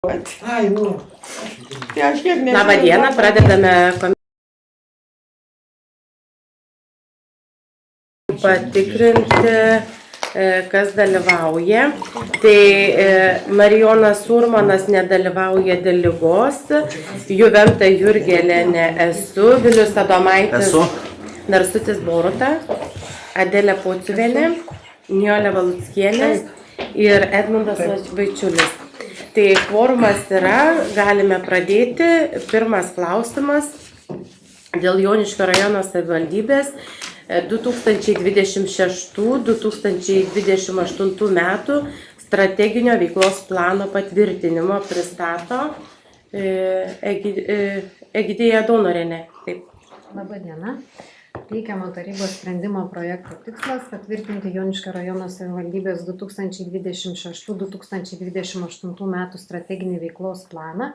Ai, nu. Tai aš kiek nežinau. Labą dieną, pradedame patikrinti, kas dalyvauja. Tai Marijonas Urmanas nedalyvauja dėl ligos, Juventa Jurgelėnė esu, Vilius Adomaitis, Narsutis Boruta, Adelė Pociuvienė, Nijolė Valuckienė ir Edmundas Vaičiulis. Tai kvorumas yra, galime pradėti. Pirmas klausimas dėl Joniškio rajono savivaldybės 2026-2028 metų strateginio veiklos plano patvirtinimo pristato Egidija Donorienė. Taip. Labą dieną. Teikiamo tarybos sprendimo projekto tikslas patvirtinti Joniškio rajono savivaldybės 2026-2028 metų strateginį veiklos planą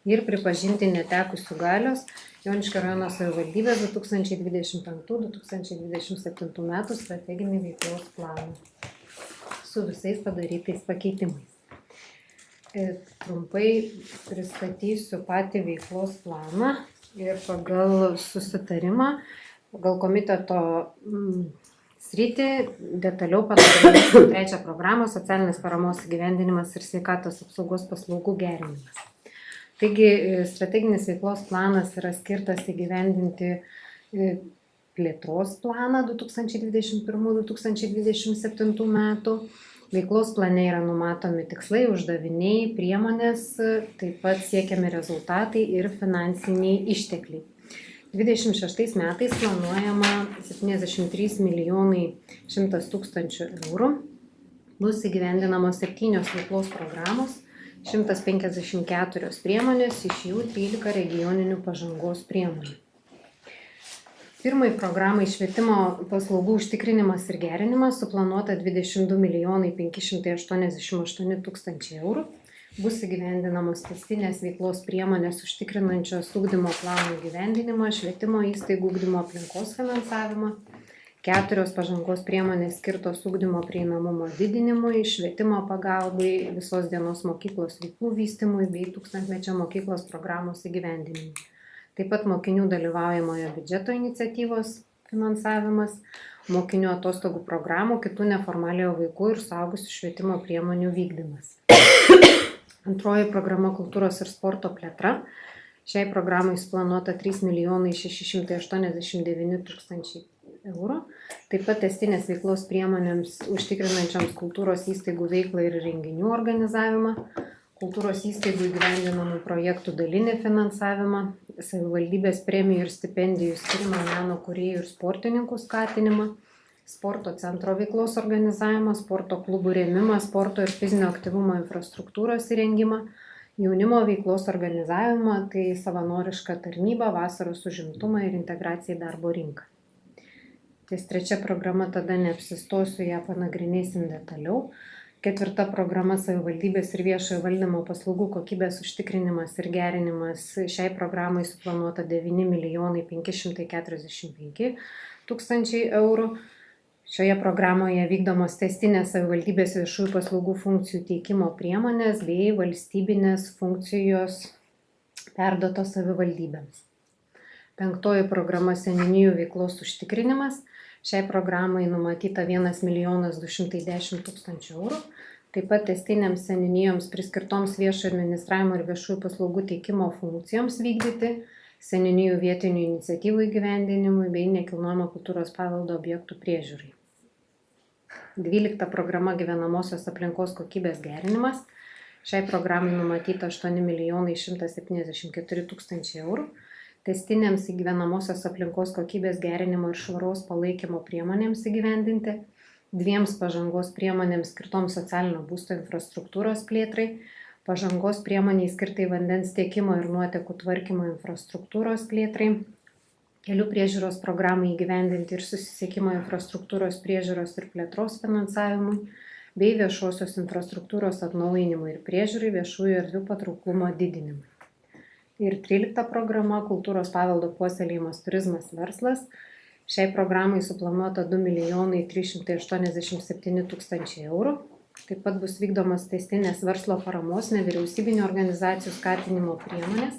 ir pripažinti netekusių galios Joniškio rajono savivaldybės 2025-2027 metų strateginį veiklos planą su visais padarytais pakeitimais. Trumpai pristatysiu patį veiklos planą ir pagal susitarimą, pagal komiteto sritį detaliau panagrinėsime trečią programą socialinės paramos įgyvendinimas ir sveikatos apsaugos paslaugų gerinimas. Taigi strateginis veiklos planas yra skirtas įgyvendinti plėtros planą 2021-2027 metų. Veiklos plane yra numatomi tikslai, uždaviniai, priemonės, taip pat siekiami rezultatai ir finansiniai ištekliai. 26 metais planuojama 73 milijonai 100 tūkstančių eurų. Bus įgyvendinamos 7 veiklos programos, 154 priemonės, iš jų 13 regioninių pažangos priemonių. Pirmai programai švietimo paslaugų užtikrinimas ir gerinimas suplanuota 22 milijonai 588 tūkstančiai eurų. Bus įgyvendinamos testinės veiklos priemonės užtikrinančios ugdymo planų įgyvendinimą, švietimo įstaigų ugdymo aplinkos finansavimą, 4 pažangos priemonės skirtos ugdymo prieinamumo didinimui, švietimo pagalbai, visos dienos mokyklos veiklų vystymui bei tūkstantmečio mokyklos programos įgyvendinimui. Taip pat mokinių dalyvaujamojo biudžeto iniciatyvos finansavimas, mokinių atostogų programų, kitų neformaliojo vaikų ir suaugusių švietimo priemonių vykdymas. Antroji programa kultūros ir sporto plėtra. Šiai programai suplanuota 3 milijonai 689 tūkstančiai eurų. Taip pat testinės veiklos priemonėms užtikrinančioms kultūros įstaigų veiklą ir renginių organizavimą, kultūros įstaigų įgyvendinamų projektų dalinį finansavimą, savivaldybės premijų ir stipendijų skirimą meno kūrėjų ir sportininkų skatinimą, sporto centro veiklos organizavimą, sporto klubų rėmimą, sporto ir fizinio aktyvumo infrastruktūros įrengimą, jaunimo veiklos organizavimą, tai savanorišką tarnybą, vasaros užimtumą ir integraciją į darbo rinką. Ties trečia programa tada neapsistosiu, ją panagrinėsim detaliau. 4 programa savivaldybės ir viešojo valdymo paslaugų kokybės užtikrinimas ir gerinimas. Šiai programai suplanuota 9 milijonai 545 tūkstančiai eurų. Šioje programoje vykdomos testinės savivaldybės viešųjų paslaugų funkcijų teikimo priemonės bei valstybinės funkcijos perduotos savivaldybėms. 5 programa seniūnijų veiklos užtikrinimas. Šiai programai numatyta 1 milijonas 210 tūkstančių eurų. Taip pat testinėms seniūnijoms priskirtoms viešo administravimo ir viešųjų paslaugų teikimo funkcijoms vykdyti, seniūnijų vietinių iniciatyvų įgyvendinimui bei nekilnojamo kultūros paveldo objektų priežiūrai. 12 programa gyvenamosios aplinkos kokybės gerinimas. Šiai programai numatyta 8 milijonai 174 tūkstančiai eurų. Testinėms gyvenamosios aplinkos kokybės gerinimo ir švaros palaikymo priemonėms įgyvendinti, 2 pažangos priemonėms skirtoms socialinio būsto infrastruktūros plėtrai, pažangos priemoniai skirtai vandens tiekimo ir nuotekų tvarkymo infrastruktūros plėtrai, kelių priežiūros programai įgyvendinti ir susisiekimo infrastruktūros priežiūros ir plėtros finansavimui, bei viešosios infrastruktūros atnaujinimui ir priežiūrai viešųjų erdvių patrauklumo didinimui. Ir 13 programa kultūros paveldo puoselėjimas turizmas verslas. Šiai programai suplanuota 2 milijonai 387 tūkstančiai eurų. Taip pat bus vykdomas tęstinės verslo paramos nevyriausybinių organizacijų skatinimo priemonės.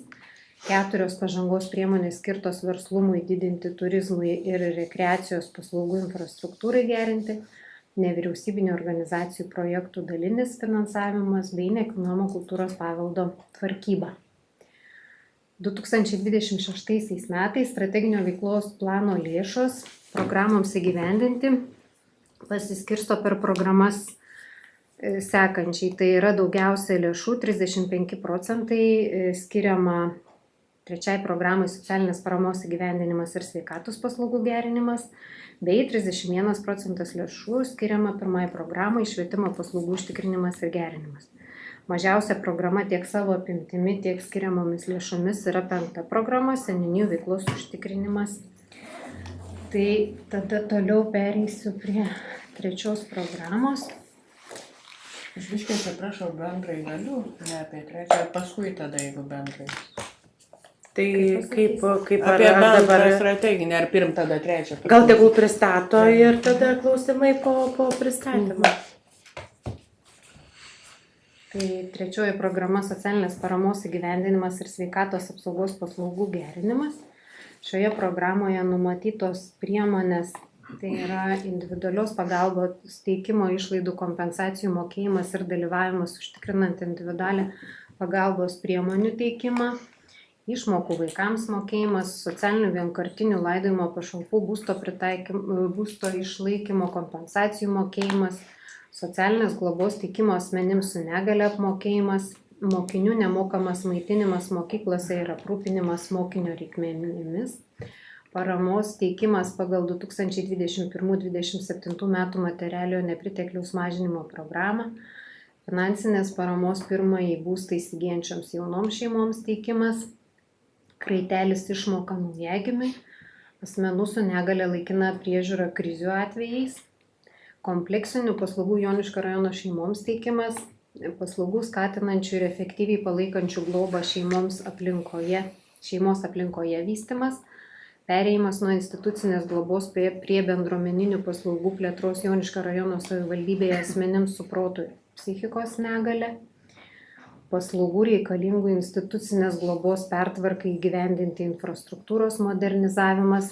4 pažangos priemonės skirtos verslumui didinti, turizmui ir rekreacijos paslaugų infrastruktūrai gerinti, nevyriausybinių organizacijų projektų dalinis finansavimas bei nekilnojamo kultūros paveldo tvarkyba. 2026 metais strateginio veiklos plano lėšos programoms įgyvendinti pasiskirsto per programas sekančiai. Tai yra daugiausia lėšų, 35% skiriama 3 programai socialinės paramos įgyvendinimas ir sveikatos paslaugų gerinimas, bei 31% lėšų skiriama 1 programai švietimo paslaugų užtikrinimas ir gerinimas. Mažiausia programa tiek savo apimtimi, tiek skiriamomis lėšomis yra 5 programa seniūnijų veiklos užtikrinimas. Tai tada toliau pereisiu prie 3 programos. Aš biškai atsiprašau, bendrai galiu, ne apie 3, paskui tada, jeigu bendrai. Tai kaip Apie bendrą strateginę, ar pirm tada 3? Gal tegul pristato ir tada klausimai po pristatymo. Tai 3 programa socialinės paramos įgyvendinimas ir sveikatos apsaugos paslaugų gerinimas. Šioje programoje numatytos priemonės, tai yra individualios pagalbos teikimo išlaidų kompensacijų mokėjimas ir dalyvavimas užtikrinant individualią pagalbos priemonių teikimą, išmokų vaikams mokėjimas, socialinių vienkartinių laidojimo pašalpų būsto išlaikymo kompensacijų mokėjimas, socialinės globos teikimo asmenims su negalia apmokėjimas, mokinių nemokamas maitinimas mokyklose ir aprūpinimas mokinio reikmenimis, paramos teikimas pagal 2021-2027 metų materialiojo nepritekliaus mažinimo programą, finansinės paramos pirmąjį būstą įsigyjančioms jaunoms šeimoms teikimas, kraitelis išmoka naujagimiui, asmenų su negalia laikina priežiūra krizių atvejais, kompleksinių paslaugų Joniškio rajono šeimoms teikimas, paslaugų skatinančių ir efektyviai palaikančių globą šeimos aplinkoje vystymas, perėjimas nuo institucinės globos prie bendruomeninių paslaugų plėtros Joniškio rajono savivaldybėje asmenims su proto ir psichikos negalia, paslaugų reikalingų institucinės globos pertvarkai įgyvendinti infrastruktūros modernizavimas,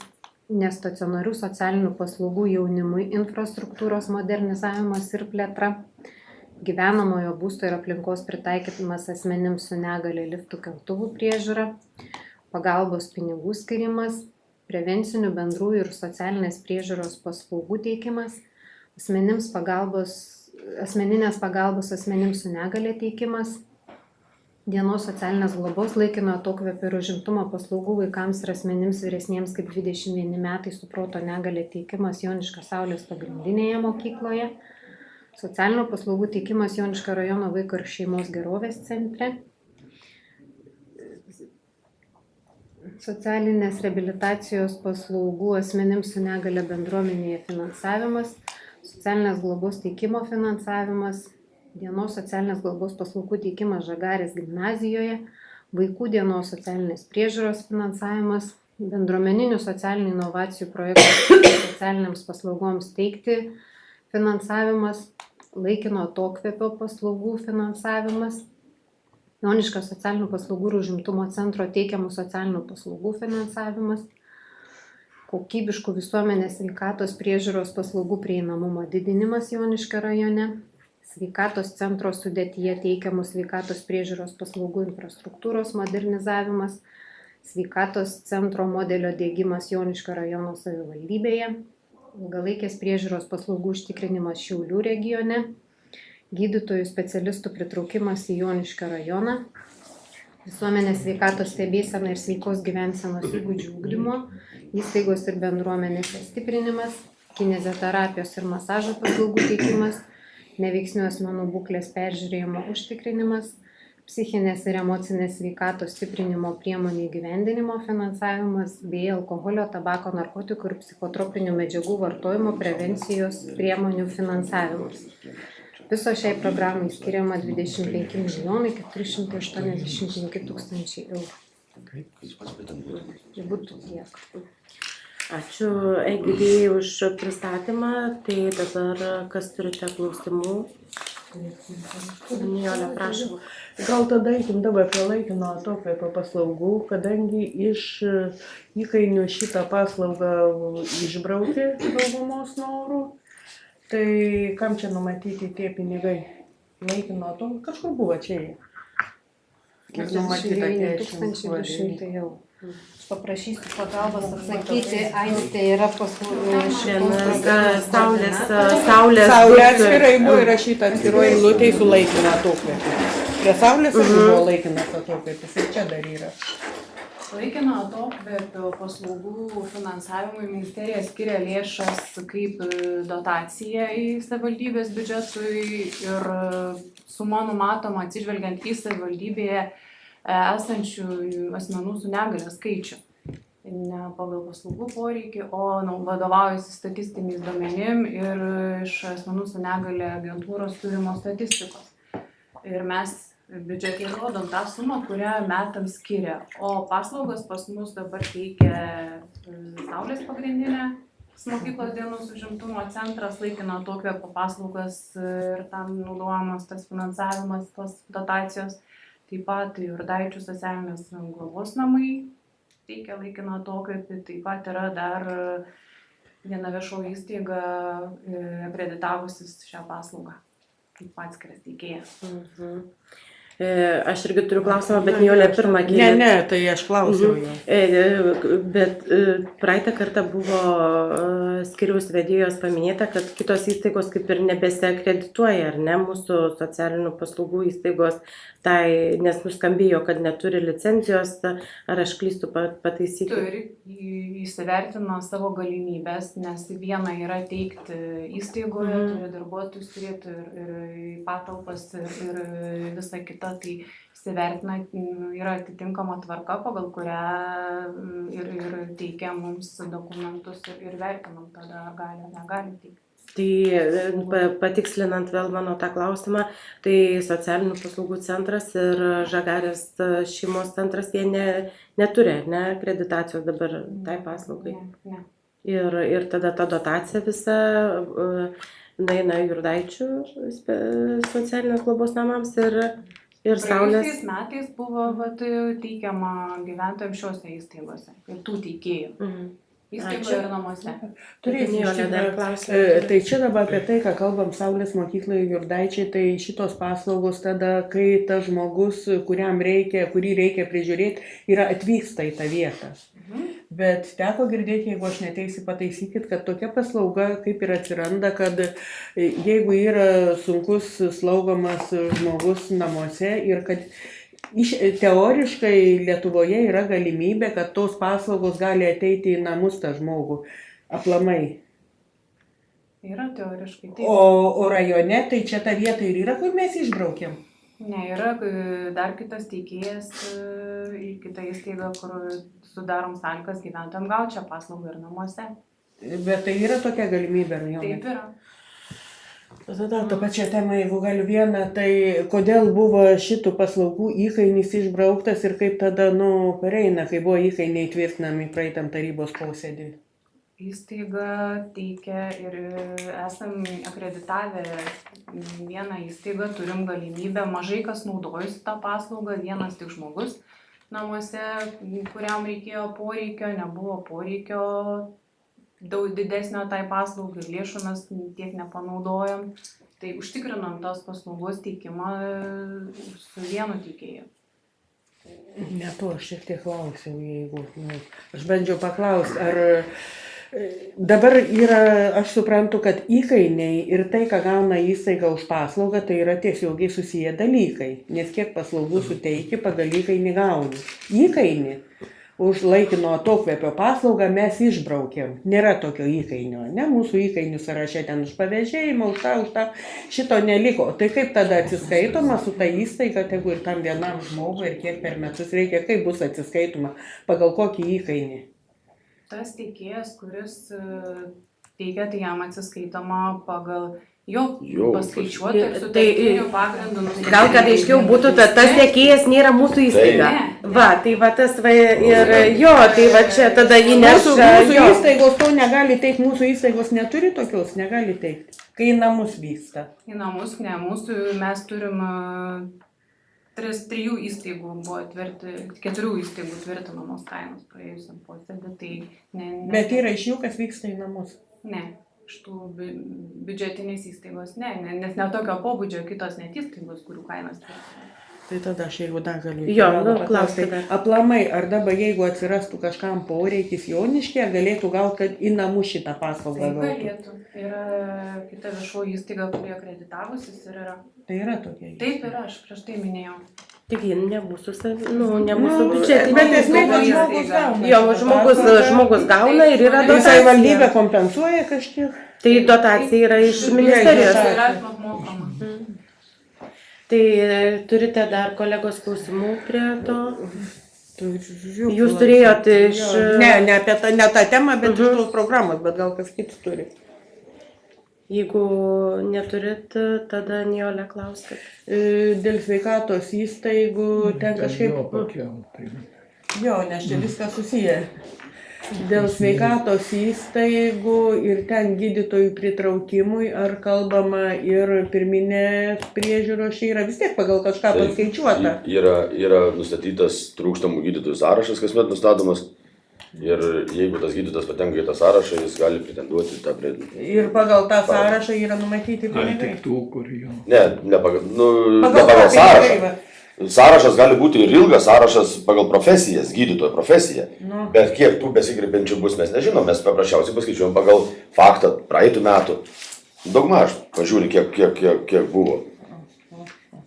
nestacionarių socialinių paslaugų jaunimui infrastruktūros modernizavimas ir plėtra, gyvenamojo būsto ir aplinkos pritaikymas asmenims su negalia liftų keltuvų priežiūra, pagalbos pinigų skirimas, prevencinių bendrųjų ir socialinės priežiūros paslaugų teikimas, asmeninės pagalbos asmenims su negalia teikimas, dienos socialinės globos laikino atokvėpio ir užimtumo paslaugų vaikams ir asmenims vyresniems kaip 21 metai su proto negalia teikimas Joniškio Saulės pagrindinėje mokykloje, socialinių paslaugų teikimas Joniškio rajono vaiko ir šeimos gerovės centre, socialinės reabilitacijos paslaugų asmenims su negalia bendruomenėje finansavimas, socialinės globos teikimo finansavimas, dienos socialinės globos paslaugų teikimas Žagarės gimnazijoje, vaikų dienos socialinės priežiūros finansavimas, bendruomeninių socialinių inovacijų projektų socialiniams paslaugoms teikti finansavimas, laikino atokvėpio paslaugų finansavimas, Joniškio socialinių paslaugų ir užimtumo centro teikiamų socialinių paslaugų finansavimas, kokybiškų visuomenės sveikatos priežiūros paslaugų prieinamumo didinimas Joniškio rajone, sveikatos centro sudėtyje teikiamų sveikatos priežiūros paslaugų infrastruktūros modernizavimas, sveikatos centro modelio diegimas Joniškio rajono savivaldybėje, ilgalaikės priežiūros paslaugų užtikrinimas Šiaulių regione, gydytojų specialistų pritraukimas į Joniškio rajoną, visuomenės sveikatos stebėsena ir sveikos gyvensenos įgūdžių ugdymo, įstaigos ir bendruomenės stiprinimas, kineziterapijos ir masažo paslaugų teikimas, neveiksnių asmenų būklės peržiūrėjimo užtikrinimas, psichinės ir emocinės sveikatos stiprinimo priemonių įgyvendinimo finansavimas bei alkoholio, tabako, narkotikų ir psichotropinių medžiagų vartojimo prevencijos priemonių finansavimas. Viso šiai programai skiriama 25 485 000 eurų. Tai būtų tiek. Ačiū Egidijai už pristatymą. Tai dabar kas turite klausimų? Nijolė, prašau. Gal tada eikim dabar prie laikino atokvėpio paslaugų, kadangi iš įkainių šitą paslaugą išbraukė daugumos norų, tai kam čia numatyti tie pinigai? Laikino atokvėpio, kažkur buvo čia. Ir numatyta 1200 eurų. Paprašysiu pagalbos atsakyti, Aistė yra Saulės atskirai buvo įrašyta atskiroji eilutė su laikino atokvėpiu. Prie Saulės buvo laikinas atokvėpis ir čia dar yra. Laikino atokvėpio paslaugų finansavimui ministerija skiria lėšas kaip dotacija į savivaldybės biudžetui ir suma numatoma atsižvelgiant į savivaldybėje esančių asmenų su negalia skaičių. Ne pagal paslaugų poreikį, o vadovaujasi statistiniais duomenim ir iš asmenų su negalia agentūros turimos statistikos. Ir mes biudžete rodom tą sumą, kurią metams skiria. O paslaugos pas mus dabar teikia Saulės pagrindinė mokyklos dienos užimtumo centras, laikino atokvėpio paslaugas ir tam naudojamas tas finansavimas, tos dotacijos. Taip pat Jurdaičių socialinės globos namai teikia laikino atokvėpį, taip pat yra dar viena viešoji įstaiga akreditavusis šią paslaugą kaip atskiras teikėjas. Aš irgi turiu klausimą, bet Nijolė pirmą kėlė. Ne, tai aš klausiau jau. Bet praeitą kartą buvo skyriaus vedėjos paminėta, kad kitos įstaigos kaip ir nebesiakredituoja, ar ne, mūsų socialinių paslaugų įstaigos, tai, nes nuskambėjo, kad neturi licencijos, ar aš klystu, pataisyti. Turi įsivertino savo galimybės, nes viena yra teikti įstaigoje, turi darbuotojus turėti ir patalpas ir visą kitą. Tai įsivertina, yra atitinkama tvarka, pagal kurią ir teikia mums dokumentus ir vertinam tada, ar gali, negali teikti. Tai patikslinant vėl mano tą klausimą, tai socialinių paslaugų centras ir Žagarės šeimos centras, jie neturi, ne, akreditacijos dabar tai paslaugai. Ne. Ir tada ta dotacija visa eina Jurdaičių socialinės globos namams ir Saulės. Praėjusiais metais buvo teikiama gyventojams šiose įstaigose ir tų teikėjų. Įstaigoje ir namuose. Tai čia dabar apie tai, ką kalbam Saulės mokykloje Jurdaičiai, tai šitos paslaugos tada, kai tas žmogus, kurį reikia prižiūrėti, atvyksta į tą vietą. Bet teko girdėti, jeigu aš neteisi, pataisykit, kad tokia paslauga kaip ir atsiranda, kad jeigu yra sunkus slaugomas žmogus namuose ir kad teoriškai Lietuvoje yra galimybė, kad tos paslaugos gali ateiti į namus tą žmogų aplamai. Yra teoriškai. Taip. O rajone, tai čia ta vieta ir yra, kur mes išbraukėm? Ne, yra dar kitas teikėjas į kitą įstaigą, kur sudarom sąlygas gyventojams gauti šią paslaugą ir namuose. Bet tai yra tokia galimybė rajone? Taip yra. Tada tą pačią temą, jeigu galiu vieną, tai kodėl buvo šitų paslaugų įkainis išbrauktas ir kaip tada, pareina, kai buvo įkainiai tvirtinami praeitam tarybos posėdį? Įstaiga teikia ir esam akreditavę vieną įstaigą, turim galimybę, mažai kas naudojusi tą paslaugą, vienas tik žmogus namuose, kuriam reikėjo poreikio, nebuvo poreikio daug didesnio tai paslaugai, lėšų mes tiek nepanaudojom, tai užtikrinom tos paslaugos teikimą su vienu teikėju. Ne to, aš šiek tiek klausiau, jeigu, aš bandžiau paklausti, ar dabar yra, aš suprantu, kad įkainiai ir tai, ką gauna įstaiga už paslaugą, tai yra tiesiogiai susiję dalykai, nes kiek paslaugų suteiki, pagal įkainį gauni. Įkainį už laikino atokvėpio paslaugą mes išbraukėm, nėra tokio įkainio, ne, mūsų įkainių sąraše ten už pavėžėjimą, už tą, šito neliko. Tai kaip tada atsiskaitoma su ta įstaiga, tegu ir tam vienam žmogui ir kiek per metus reikia, kaip bus atsiskaitoma, pagal kokį įkainį? Tas teikėjas, kuris teikia, tai jam atsiskaitoma pagal Jo, paskaičiuota ir Tai- sutartinių pagrindų nustatyta. Gal kad aiškiau būtų, tas tiekėjas nėra mūsų įstaiga. Ne. Va, tai va tas va ir jo, tai va čia tada Mūsų, įneša. mūsų jo. įstaigos to negali teikti, mūsų įstaigos neturi tokios, negali teikti, kai į namus vyksta. Į namus, ne, mes turim trijų įstaigų buvo keturių įstaigų tvirtinamos kainos praėjusiam posėdį, tai ne. Bet yra iš jų, kas vyksta į namus. Ne, iš tų biudžetinės įstaigos, nes ne tokio pobūdžio kitos net įstaigos, kurių kainos tvirtinamos. Tai tada aš jeigu dar galiu. Jo, iki galo nu, klausti paklausti. dar. Aplamai, ar dabar jeigu atsirastų kažkam poreikis Joniškyje, galėtų gal, kad į namus šitą paslaugą Tai gautų. galėtų. Yra kita viešoji įstaiga, kurie akreditavusis ir yra. Tai yra tokia. Taip yra, aš prieš tai minėjau. Tik ji ne mūsų, ne mūsų biudžetinė. Bet esmė, kad įstaiga. žmogus gauna. Jo, šitą paslaugą. žmogus gauna ir yra Ir savivaldybė dotacija. kompensuoja kažkiek. Tai dotacija yra iš ministerijos. Tai yra apmokama. Tai turite dar kolegos klausimų prie to? Jūs Jūs turėjot iš... Ne apie tą, ne tą temą, bet iš tos programos, bet gal kas kitas turi. Jeigu neturit, tada Nijolė klauskit. Dėl sveikatos įstaigų ten kažkaip... Jo, nes čia viskas susiję. Dėl sveikatos įstaigų ir ten gydytojų pritraukimui, ar kalbama ir pirminės priežiūros, čia yra vis tiek pagal kažką paskaičiuota. Yra nustatytas trūkstamų gydytojų sąrašas, kasmet nustatomas. Ir jeigu tas gydytojas patenka į tą sąrašą, jis gali pretenduoti tą prie... Ir pagal tą sąrašą yra numatyti Ar pinigai. tik tų, kur jau. Ne pagal Pagal sąrašą. pinigai, va. Sąrašas gali būti ir ilgas sąrašas pagal profesijas, gydytojo profesiją. Nu. Bet kiek tų besikreipiančių bus, mes nežinom. Mes paprasčiausiai paskaičiuojam pagal faktą praeitų metų. Daugmaž pažiūri, kiek buvo.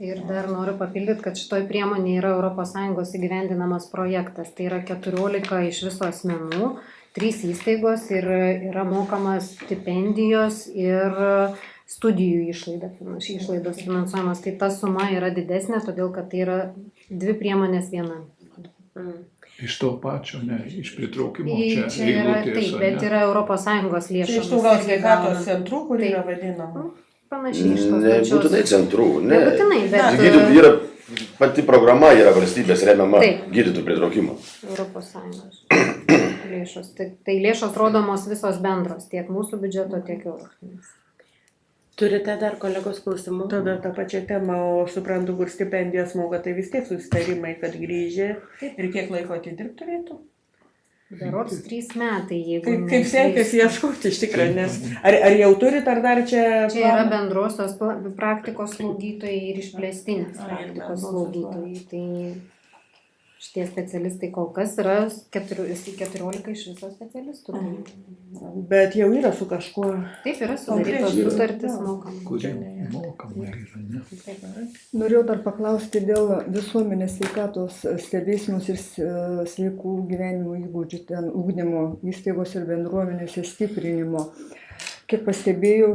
Ir dar noriu papildyti, kad šitoj priemonė yra ES įgyvendinamas projektas. Tai yra 14 iš viso asmenų, 3 įstaigos ir yra mokamas stipendijos ir studijų išlaidos finansuojamas. Tai ta suma yra didesnė, todėl kad tai yra 2 priemonės viena. Iš to pačio, ne, iš pritraukimo Čia yra taip, bet yra ES Čia lėšos. iš tų gal sveikatos centrų, kur yra vadinama. Panašiai iš tos Nebūtinai centrų. Ne. Nebūtinai, bet Gydytojų yra pati programa, yra valstybės remiama Taip. gydytojų pritraukimo. ES lėšos. Tai lėšos rodomos visos bendros, tiek mūsų biudžeto, tiek Europos. Turite dar kolegos klausimų? Tada tą pačią temą, o suprantu, kur stipendijas moka, tai vis tiek susitarimai, kad grįžę ir kiek laiko atidirbti turėtų. Berods 3 metai, jeigu... Kaip sekėsi ieškoti iš tikrųjų, nes ar jau turit, ar dar čia... Čia yra bendrosios praktikos slaugytojai ir išplėstinės praktikos slaugytojai. Tai šitie specialistai kol kas yra 14 iš viso specialistų. Bet jau yra su kažkuo. Taip, yra sudarytos sutartis mokamos. kurie mokama yra, ne? Norėjau dar paklausti dėl visuomenės sveikatos stebėsenos ir sveikų gyvenimo įgūdžių, ten ugdymo įstaigos ir bendruomenėse stiprinimo. Kiek pastebėjau,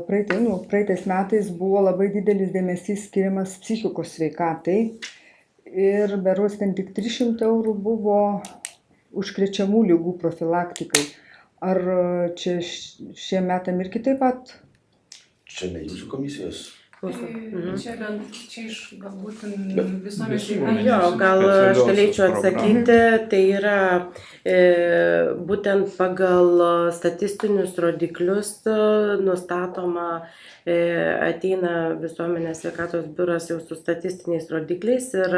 praeitais metais buvo labai didelis dėmesys skiriamas psichikos sveikatai ir berods ten tik 300 eurų buvo užkrečiamų ligų profilaktikai. Ar čia šie metam ir kitaip pat? Čia ne jūsų komisijos. Čia iš galbūt visuomenės Jo, gal aš galėčiau atsakyti, tai yra būtent pagal statistinius rodiklius nustatoma, ateina visuomenės sveikatos biuras jau su statistiniais rodikliais ir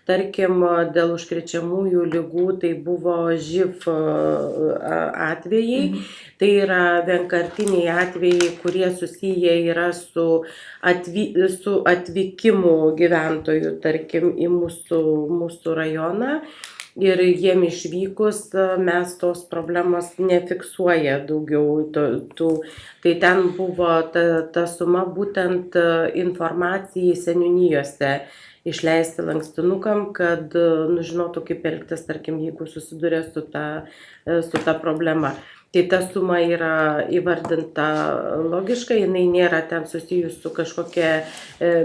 tarkim dėl užkrečiamųjų ligų tai buvo živ atvejai, tai yra vienkartiniai atvejai, kurie susiję yra su atvykimu gyventojų, tarkim, į mūsų rajoną. Ir jiem išvykus mes tos problemos nefiksuoja daugiau. Tai ten buvo ta suma būtent informacijai seniūnijose išleisti lankstinukam, kad žinotų, kaip elgtis, tarkim, jeigu susiduria su ta problema. Tai ta suma yra įvardinta logiškai, jinai nėra ten susijus su kažkokia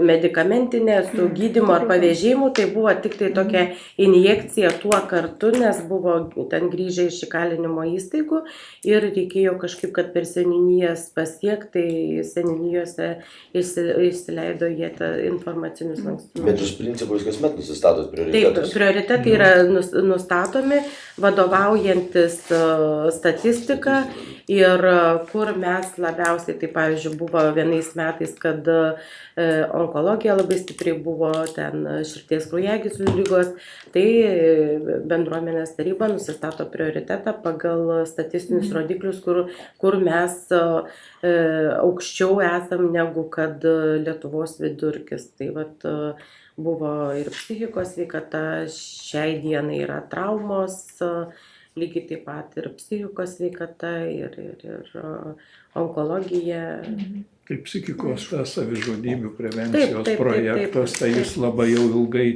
medikamentinė, su gydymu ar pavėžėjimu, tai buvo tik tai tokia injekcija tuo kartu, nes buvo ten grįžę iš įkalinimo įstaigų ir reikėjo kažkaip, kad per seniūnijas pasiekti, tai seniūnijose įsileido jie informacinius lankstinukus. Bet iš principo jūs kasmet nusistatot Taip, prioritetus. prioritetai yra nustatomi, vadovaujantis statistika. Ir kur mes labiausiai, tai pavyzdžiui, buvo vienais metais, kad onkologija labai stipriai buvo, ten širdies kraujagyslių ligos, tai bendruomenės taryba nusistato prioritetą pagal statistinius rodiklius, kur mes aukščiau esam negu kad Lietuvos vidurkis. Tai vat buvo ir psichikos sveikata, šiai dienai yra traumos, lygiai taip pat ir psichikos sveikata, ir onkologija. Kaip psichikos savižudybių prevencijos projektas, tai jis labai jau ilgai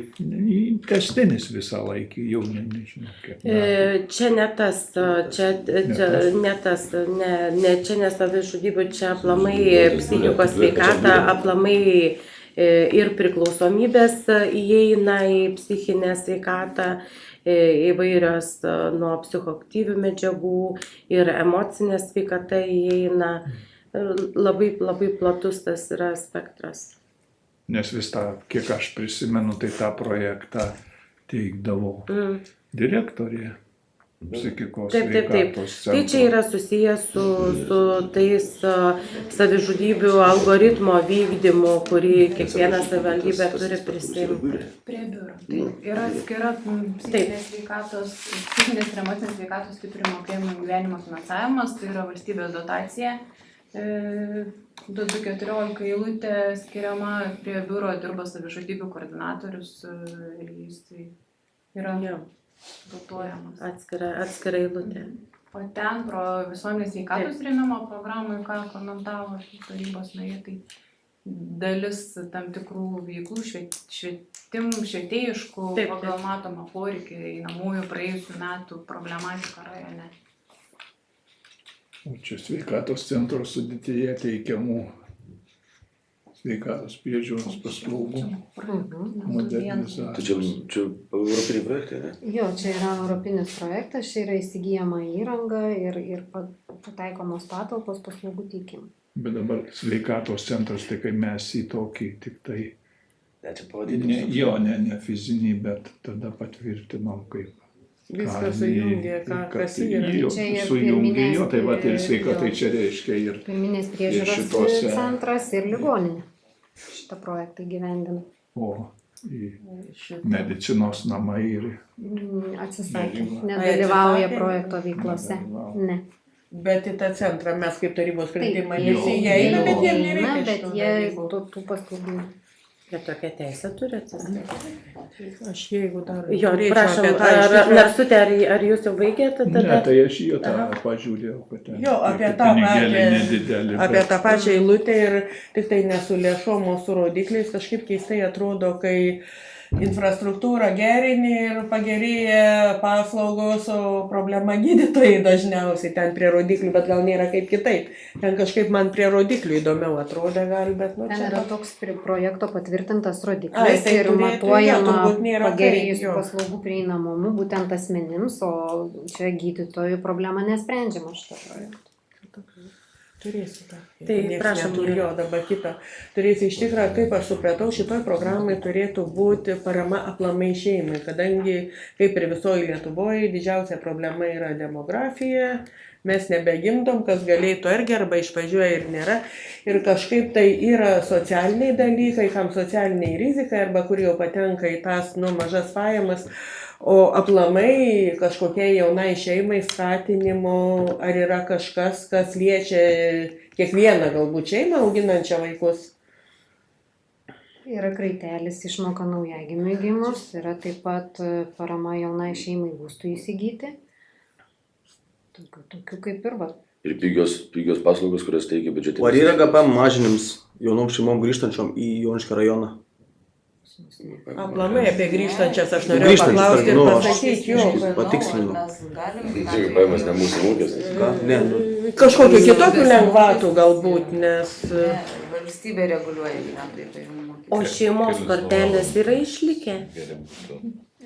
tęstinis visą laikį, jau nežinau kiek. Čia ne tas, čia ne savižudybių, čia aplamai psichikos sveikata, aplamai ir priklausomybės įeina į psichinę sveikatą, įvairios nuo psichoaktyvių medžiagų ir emocinė sveikata įeina. Labai, labai platus tas yra spektras. Nes vis tą, kiek aš prisimenu, tai tą projektą teikdavo direktorė psichikos sveikatos centro. Tai čia yra susijęs su tais savižudybių algoritmo vykdymu, kurį kiekviena savivaldybė turi prisimti. Prie biuro. Tai yra atskira psichinės ir emocinės sveikatos stiprinimo priemonių gyvenimo finansavimas, tai yra valstybės dotacija. 2214 eilutė skiriama, prie biuro dirba savižudybių koordinatorius, jis yra dotuojamas. Atskira eilutė. O ten pro visuomenės sveikatos rėmimo programai, ką komentavo tarybos nariai, tai dalis tam tikrų veiklų švietėjiškų pagal matomą poreikį einamųjų praėjusių metų problematiką rajone. O čia sveikatos centro sudėtyje teikiamų sveikatos priežiūros paslaugų modernizacijos. Tai čia europiniai projektai, ne? Jo, čia yra europinis projektas, čia yra įsigyjama įranga ir pataikomos patalpos paslaugų teikimui. Bet dabar sveikatos centras, tai kai mes į tokį tik tai, Ne, čia pavadinimas. ne fizinį, bet tada patvirtinom kaip. Viską sujungė, kas yra. Sujungė, tai va, ir sveikatai čia reiškia ir pirminės priežiūros šitose centras ir ligoninė šitą projektą įgyvendina. O medicinos namai ir Atsisakė, nedalyvauja projekto veiklose. Ne. Bet į tą centrą mes kaip tarybos sprendimą Taip, nesijėina, bet jiem įeina, nereikia bet šitų jie dalykų. tų paslaugų. Bet tokia teisė turi atsiskaityti. Aš jeigu dar... Jo, norėčiau prašom, apie tą iš tikrųjų- Narsutė, ar jūs jau baigėte tada? Ne, tai aš jau tą pažiūrėjau, kad ten Jo, apie tą pinigėliai patį- nedideli. Apie tą pačią eilutę ir tik tai ne su lėšom, o su rodikliais kažkaip keistai atrodo, kai infrastruktūrą gerini ir pagerėja paslaugos, o problema gydytojai dažniausiai ten prie rodiklių, bet gal nėra kaip kitaip. Ten kažkaip man prie rodiklių įdomiau atrodė gal, bet nu Ten čia yra toks. toks projekto patvirtintas Ai, rodiklis tai ir turėtų, matuojama jo, turbūt nėra pagerėjusių taip, jo. paslaugų prieinamumu būtent asmenims, o čia gydytojų problema nesprendžiama šito projekto. Turėsi tą. Tai Nieks prašom, neturi, Julija. jo, dabar kitą. Turėsi iš tikrųjų, kaip aš supratau, šitoj programai turėtų būti parama aplamai šeimai, kadangi, kaip ir visoje Lietuvoje, didžiausia problema yra demografija, mes nebegimdom, kas galėtų irgi arba išvažiuoja ir nėra. Ir kažkaip tai yra socialiniai dalykai, kam socialiniai rizikai, arba kur jau patenka į tas, mažas pajamas. O aplamai kažkokiai jaunai šeimai skatinimo, ar yra kažkas, kas liečia kiekvieną galbūt šeimą auginančią vaikus? Yra kraitelis išmoka naujagimiui gimus, yra taip pat parama jaunai šeimai būstui įsigyti. Tokių kaip ir va. Ir pigios paslaugos, kurias teikia biudžetinis. Ar yra GPM mažinimas jaunom šeimom grįžtančiom į Joniškio rajoną? klausimus. Aplamai apie grįžtančias aš norėjau paklausti ir pasakyti, jo. Patikslinu. Taigi pajamas ne mūsų ūkis. Ne, Kažkokiu kitokiu lengvatų galbūt, nes Valstybė reguliuoja gyventojų pajamų mokestį. O šeimos kortelės yra išlikę?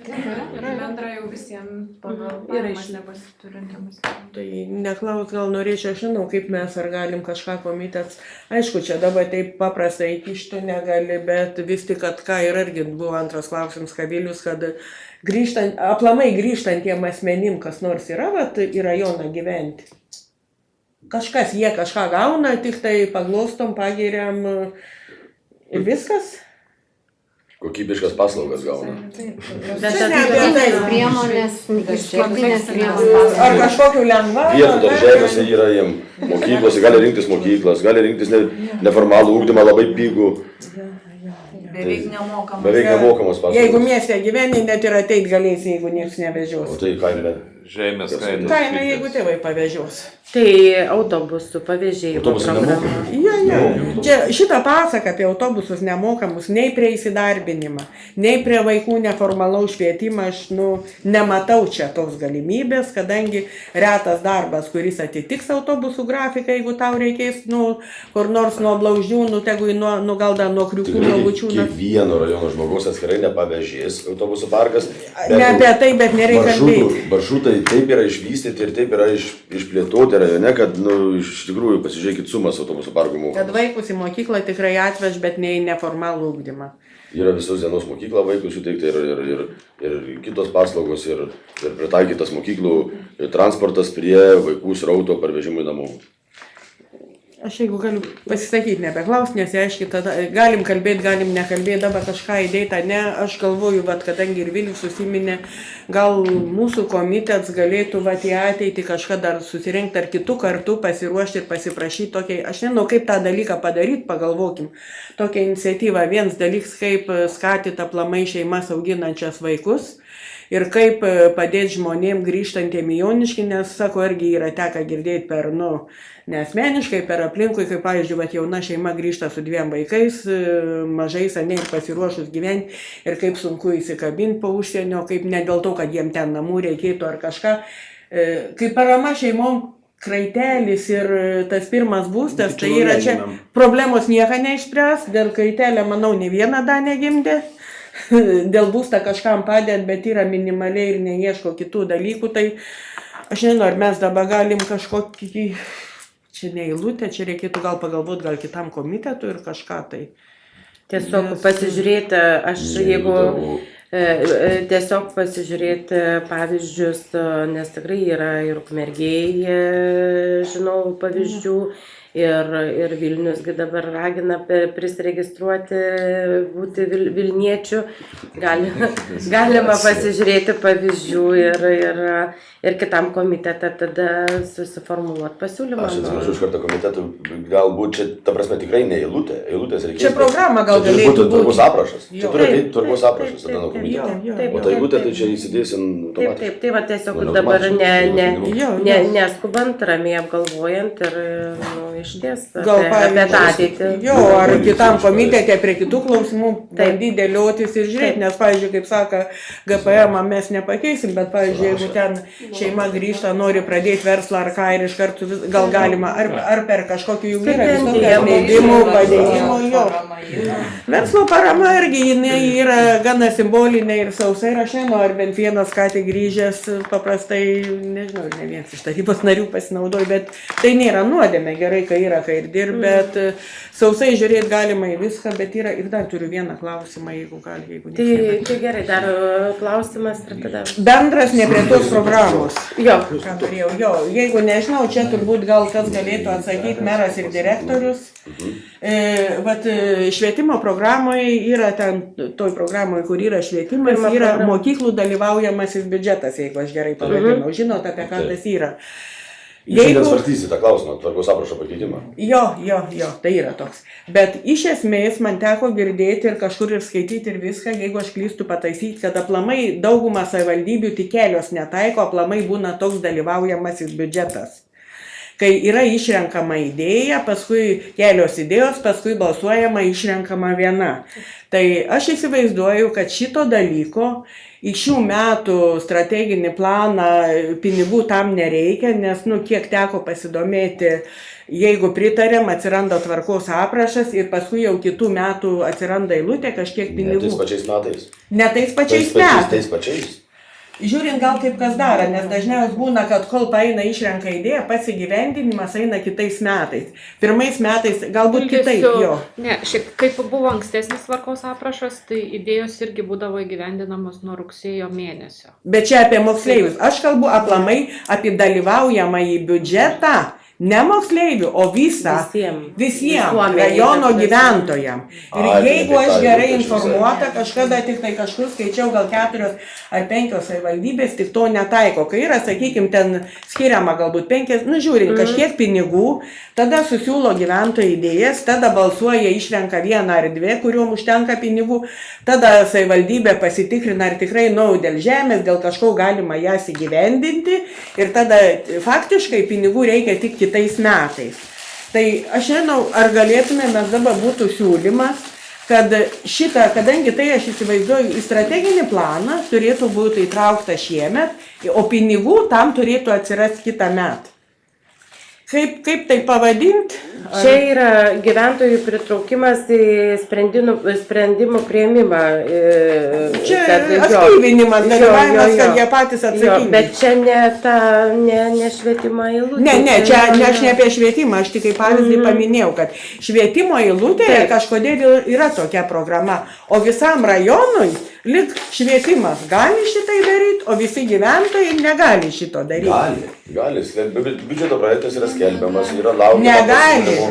Bendra jau visiems pagal pajamas nepasiturintiems. tai neklaus, gal norėčiau, aš žinau, kaip mes ar galim kažką komitetas. Aišku, čia dabar taip paprastai įkištų negali, bet vis tik, kad ką ir irgi buvo antras klausimas Kabilius, kad aplamai grįžtantiem asmenim kas nors yra, vat, į rajoną gyventi. Kažkas, jie kažką gauna, tik tai paglostom, pagiriam ir viskas. Kokybiškas paslaugas gauna. Bet priemonės, išskirtinės priemonės. Ar kažkokiu lengvatų. Vietų darželiuose yra jiem mokyklose, gali rinktis mokyklas, gali rinktis neformalų ūkdymą labai pigų. Beveik nemokamas. Beveik nemokamos paslaugos. Jeigu mieste gyveni, net ir ateit galėsi, jeigu nieks O nevežios. tai kaina. žemės kainos. Kaina, jeigu tėvai pavežios. Tai autobusų pavėžėjimo Autobusai programa. Čia šitą pasaką apie autobusus nemokamus, nei prie įsidarbinimą, nei prie vaikų neformalaus švietimą, aš nematau čia tos galimybės, kadangi retas darbas, kuris atitiks autobusų grafiką, jeigu tau reikės, kur nors nuo blauždžių, tegui gal dar nuo kriukų, nuo bučių. Kiekvieno rajono žmogaus atskirai nepavežės autobusų parkas. Ne apie tai, bet nereikia kalbėti. Maršrutai taip yra išvystyti ir taip yra išplėtoti rajone, kad iš tikrųjų pasižiūrėkit sumas autobusų parkų mokamos. Kad vaikus į mokyklą tikrai atveš, bet ne į neformalų ugdymą. Yra visos dienos mokykla vaikui suteikta ir kitos paslaugos ir pritaikytas mokyklų transportas prie vaikų srauto parvežimui namo. Aš jeigu galiu pasisakyti, nebeklausti, nes aiškiai tada galim kalbėti, galim nekalbėti, dabar kažką įdėta, ne, aš galvoju, kadangi ir Vilius susiminė, gal mūsų komitetas galėtų į ateitį kažką dar susirinkti ar kitų kartų pasiruošti ir pasiprašyti tokiai, aš nežinau, kaip tą dalyką padaryti, pagalvokim, tokią iniciatyvą, vienas dalykas, kaip skatyti aplamai šeimas auginančias vaikus. Ir kaip padėti žmonėm grįžtantiem į Joniškį, nes, sako, irgi yra teka girdėti per, neasmeniškai, per aplinkui, kaip, pavyzdžiui, jauna šeima grįžta su 2 vaikais, mažai seniai pasiruošus gyventi ir kaip sunku įsikabinti po užsienio, kaip ne dėl to, kad jiem ten namų reikėtų ar kažką. Kaip parama šeimom kraitelis ir tas pirmas būstas, tai yra čia problemos nieko neišspręs, dėl kraitelio, manau, ne vieną dar negimdė. Dėl būstą kažkam padėt, bet yra minimaliai ir neieško kitų dalykų, tai aš nežinau, ar mes dabar galim kažkokį, čia neįlūtę, čia reikėtų gal pagalvoti gal kitam komitetui ir kažką tai. Tiesiog pasižiūrėti, aš jeigu tiesiog pasižiūrėti pavyzdžius, nes tikrai yra ir Ukmergėje, žinau, pavyzdžių. Ir Vilniusgi dabar ragina prisiregistruoti, būti Vilniečių. Galima pasižiūrėti pavyzdžių ir kitam komitetą tada susiformuluoti pasiūlymą. Aš atsiprašau iš karto komitetų, galbūt čia, ta prasme, tikrai ne eilutė. Eilutės reikės. Čia programa gal galėtų būti. Tvarkos aprašas. Čia turi ateiti tvarkos aprašas tada nuo komiteto. O ta eilutė tai čia įsidėsim automatiškai. Tai va tiesiog dabar neskubant, ramiai apgalvojant ir išties apie tą ateitį. Jo, ar kitam komitete prie kitų klausimų bandyti dėliotis ir žiūrėti, nes, pavyzdžiui, kaip sako, GPM mes nepakeisim, bet, pavyzdžiui, jeigu ten šeima grįžta, nori pradėti verslą ar ką ir iš karto gal galima, ar per kažkokį jų yra visokių leidimų, padėjimų, jo. Verslo parama irgi, jinai yra gana simbolinė ir sausa ir aš nežinau, ar bent vienas ką tik grįžęs paprastai, nežinau, ne vienas iš tarybos narių pasinaudoja, bet tai nėra nuodėmė, gerai, kai yra, kai ir dirb, bet sausai žiūrėti galima į viską, bet yra ir dar turiu vieną klausimą, jeigu gali, jeigu ne. Tai gerai, dar klausimas ir tada. Bendras ne prie tos programos. Jo. Ką turėjau, jo, jeigu nežinau, čia turbūt gal kas galėtų atsakyti, meras ir direktorius. Švietimo programoje yra ten, toj programoje, kur yra švietimas, yra mokyklų dalyvaujamasis biudžetas, jeigu aš gerai pavadinau. Žinot, apie ką tas yra. Šiandien svarstysi tą klausimą, tvarkos aprašo pakeitimą. Jo, tai yra toks. Bet iš esmės man teko girdėti ir kažkur ir skaityti ir viską, jeigu aš klystu pataisyti, kad aplamai daugumą savivaldybių tik kelios netaiko, aplamai būna toks dalyvaujamasis biudžetas. kai yra išrenkama idėja, paskui kelios idėjos, paskui balsuojama, išrenkama viena. Tai aš įsivaizduoju, kad šito dalyko į šių metų strateginį planą pinigų tam nereikia, nes, kiek teko pasidomėti, jeigu pritarėm, atsiranda tvarkos aprašas ir paskui jau kitų metų atsiranda eilutė kažkiek Ne pinigų. tais pačiais metais. Ne tais pačiais metais. Tais pačiais. Žiūrint gal kaip kas daro, nes dažniausiai būna, kad kol paeina išrenka idėją, pats įgyvendinimas eina kitais metais. Pirmais metais galbūt kitaip jo. Ne, šiaip kaip buvo ankstesnis tvarkos aprašas, tai idėjos irgi būdavo įgyvendinamos nuo rugsėjo mėnesio. Bet čia apie moksleivius. Aš kalbu aplamai apie dalyvaujamąjį biudžetą. Ne moksleivių, o visą. Visiems rajono gyventojams. Ir jeigu aš gerai informuota, kažkada tik tai kažkur skaičiau, gal 4 ar 5 savivaldybės tik to netaiko. Kai yra, sakykime, ten skiriama galbūt 5, žiūrint, kažkiek pinigų, tada susiūlo gyventojų idėjas, tada balsuoja, išrenka 1 ar 2, kuriuom užtenka pinigų, tada savivaldybė pasitikrina, ar tikrai dėl žemės, dėl kažko galima jas įgyvendinti ir tada faktiškai pinigų reikia tik kitais metais. Tai aš nežinau, ar galėtume mes dabar būtų siūlymas, kad šitą, kadangi tai aš įsivaizduoju į strateginį planą, turėtų būti įtraukta šiemet, o pinigų tam turėtų atsirasti kitą metą. Kaip tai pavadinti? Čia yra gyventojų pritraukimas į sprendimų prieimimą. Čia aktyvinimas, dalyvavimas, kad jie patys atsakingi. Bet čia ne švietimo eilutė. Ne, čia aš ne apie švietimą, aš tik kaip pavyzdį paminėjau, kad švietimo eilutėje kažkodėl yra tokia programa, o visam rajonui lyg švietimas gali šitai daryti, o visi gyventojai negali šito daryti. Gali. Biudžeto projektas yra skelbiamas, yra laukiama.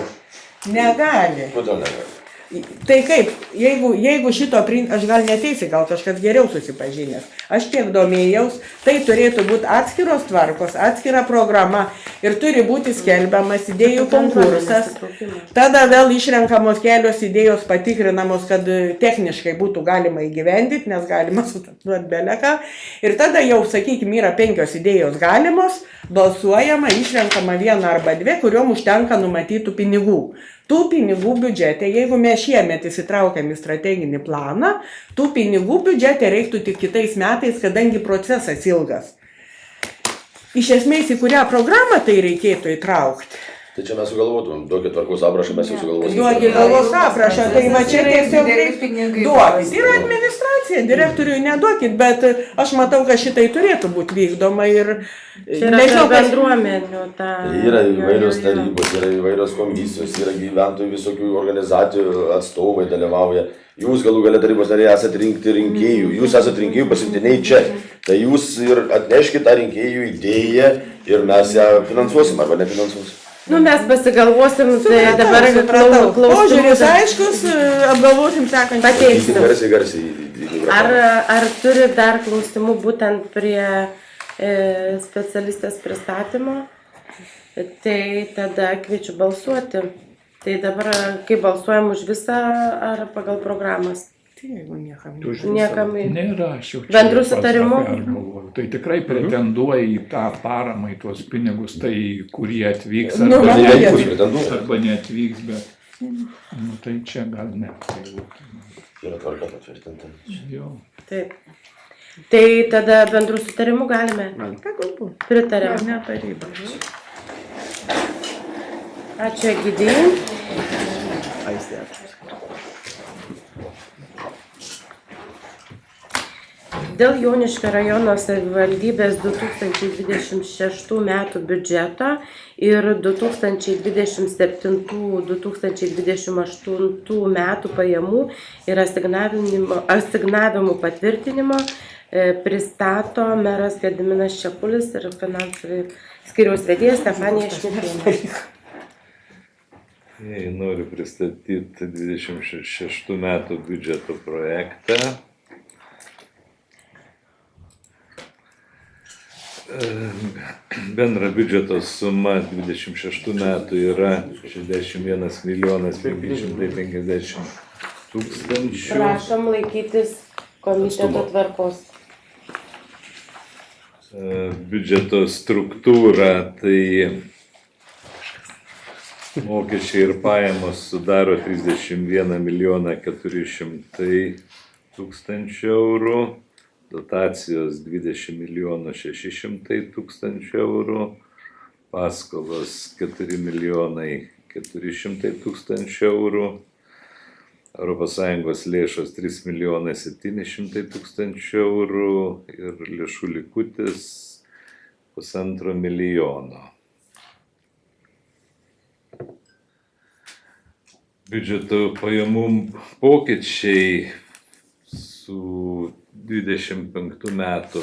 Negali. Kodėl negali? Tai kaip, jeigu šito, aš gal neteisi, gal kažkas geriau susipažinęs. Aš tiek domėjaus, tai turėtų būti atskiros tvarkos, atskira programa ir turi būti skelbiamas idėjų konkursas. Tada vėl išrenkamos kelios idėjos patikrinamos, kad techniškai būtų galima įgyvendyti, nes galima sutatuoti beleką. Ir tada jau, sakykime, yra 5 idėjos galimos, balsuojama, išrenkama 1 arba 2, kuriuom užtenka numatytų pinigų. Tų pinigų biudžete, jeigu mes šiemet įsitraukiam į strateginį planą, tų pinigų biudžete reiktų tik kitais metais, kadangi procesas ilgas. Iš esmės, į kurią programą tai reikėtų įtraukti? Tai čia mes sugalvotumėm, duokit tvarkos aprašą, mes jau sugalvosim. Duokit tvarkos aprašą, tai va čia tiesiog duokit. Ir administracija, direktoriui neduokit, bet aš matau, kad šitai turėtų būti vykdoma ir nežinau, bendruomenių. Yra įvairios tarybos, yra įvairios komisijos, yra gyventojų visokių organizacijų atstovai dalyvauja. Jūs galų galia tarybos nariai esate rinkti rinkėjų, jūs esate rinkėjų pasiuntiniai čia. Tai jūs ir atneškite tą rinkėjų idėją ir mes ją finansuosim arba nefinansuosim. Mes pasigalvosim, tai dabar požiūris aiškus, apgalvosim sekantį. Pateiksim. Garsiai. Ar turi dar klausimų būtent prie specialistės pristatymo? Tai tada kviečiu balsuoti. Tai dabar kaip balsuojam už visą ar pagal programas? Jeigu niekam Nėra, aš jau čia bendrų sutarimų. pergalvoju. Tai tikrai pretenduoja į tą paramą, į tuos pinigus, tai kurie atvyks arba neatvyks, bet tai čia gal ne. Yra tvarka patvirtinta. Jo. Taip. Tai tada bendrų sutarimų galime? Pritarėm. Ne taryba. Ačiū, Egidijai. Dėl Joniškio rajono savivaldybės 2026 metų biudžeto ir 2027-2028 metų pajamų ir asignavimų patvirtinimo pristato meras Gediminas Čepulis ir finansų skyriaus vedėjas Stefanija Šmitienė. Noriu pristatyti 26 metų biudžeto projektą. Bendra biudžeto suma 26 metų yra 61 550 000. Prašom laikytis komiteto tvarkos. Biudžeto struktūra tai Mokesčiai ir pajamos sudaro 31 400 000 eurų, dotacijos 20 600 000 eurų, paskolos 4 400 000 eurų, ES lėšos 3 700 000 eurų ir lėšų likutis 1,5 milijono. Biudžeto pajamų pokyčiai su 25 metų.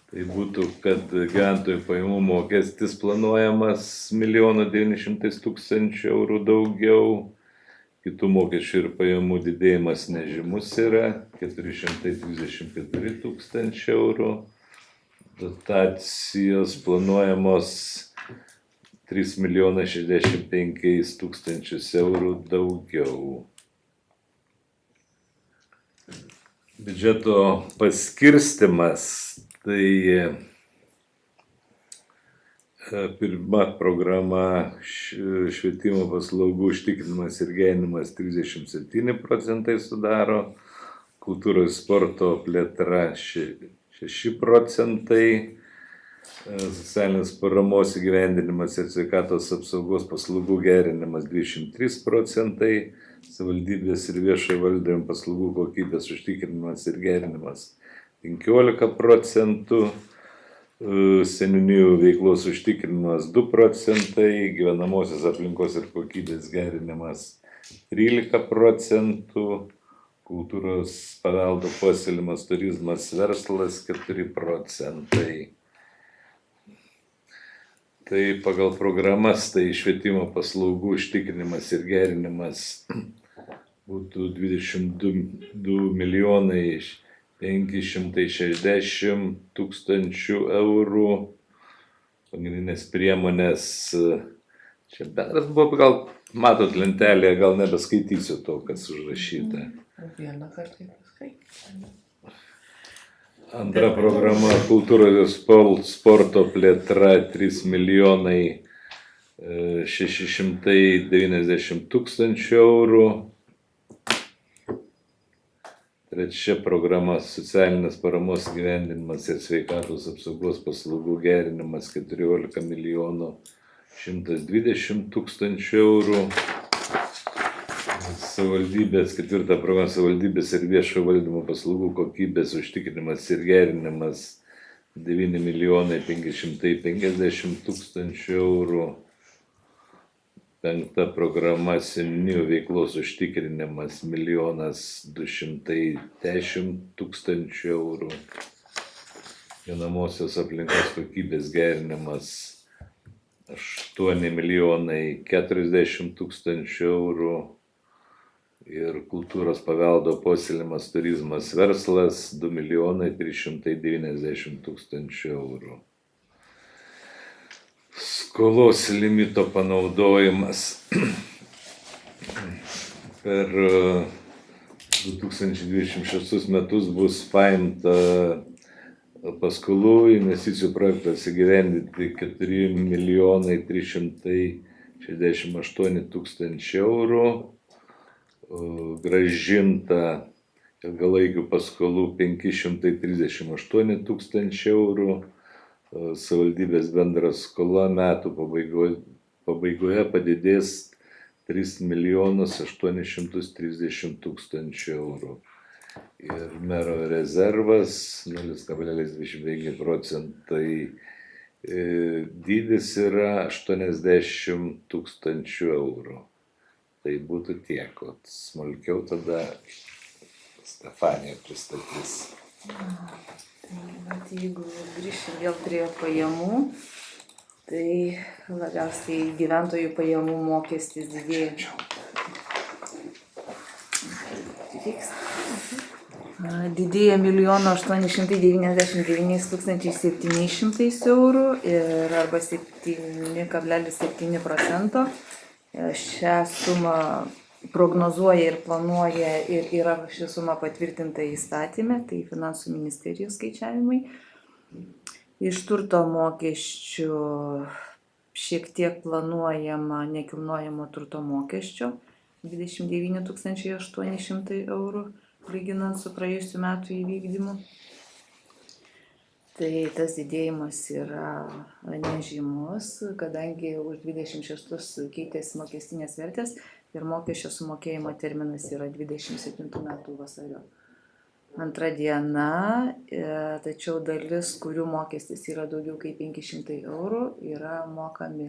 Tai būtų, kad gyventojų pajamų mokestis planuojamas 1 900 000 eurų daugiau, kitų mokesčių ir pajamų didėjimas nežymus yra 434 000 eurų, dotacijos planuojamos 3 065 000 eurų daugiau. Biudžeto paskirstimas, tai pirma programa švietimo paslaugų užtikrinimas ir gerinimas 37% sudaro, kultūros sporto plėtra 6%, socialinės paramos įgyvendinimas ir sveikatos apsaugos paslaugų gerinimas 23%, savivaldybės ir viešojo valdymo paslaugų kokybės užtikrinimas ir gerinimas 15%, seniūnijų veiklos užtikrinimas 2%, gyvenamosios aplinkos ir kokybės gerinimas 13%, kultūros paveldo puoselėjimas, turizmas, verslas 4%. Tai pagal programas, tai švietimo paslaugų užtikrinimas ir gerinimas būtų 22 560 000 eurų. Pagrindinės priemonės, čia bendras buvo, gal matot lentelėje, gal nebeskaitysiu to, kas užrašyta. Vieną kartą paskaitysiu. Antra programa kultūros ir sporto plėtra 3 690 000 eurų. Trečia programa socialinės paramos įgyvendinimas ir sveikatos apsaugos paslaugų gerinimas 14 120 000 eurų. Savivaldybės, ketvirta programa savivaldybės ir viešo valdymo paslaugų kokybės užtikrinimas ir gerinimas 9 550 000 eurų. Penkta programa seniūnijų veiklos užtikrinimas 1 210 000 eurų. Gyvenamosios aplinkos kokybės gerinimas 8 040 000 eurų. Ir kultūros paveldo puoselėjimas, turizmas, verslas 2 390 000 eurų. Skolos limito panaudojimas per 2026 metus bus paimta paskolų investicijų projektas įgyvendinti 4 368 000 eurų. Grąžinta ilgalaikių paskolų 538 000 eurų, savivaldybės bendra skola metų pabaigoje padidės 3 830 000 eurų. Ir mero rezervas 0,25%, dydis yra 80 000 eurų. Tai būtų tiek, o smulkiau tada Stefanija pristatys. Tai jeigu grįžti vėl prie pajamų, tai labiausiai gyventojų pajamų mokestis didėja. Didėja 1 899 700 eurų ir arba 7,7%. Šią sumą prognozuoja ir planuoja ir yra ši suma patvirtinta įstatyme, tai Finansų ministerijos skaičiavimai. Iš turto mokesčių šiek tiek planuojama nekilnojamo turto mokesčio 29 800 eurų, lyginant su praėjusiu metu įvykdymu. Tai tas didėjimas yra nežymus, kadangi už 26 keitėsi mokestinės vertės ir mokesčio sumokėjimo terminas yra 27 metų vasario 2 diena, tačiau dalis, kurių mokestis yra daugiau kaip 500 eurų, yra mokami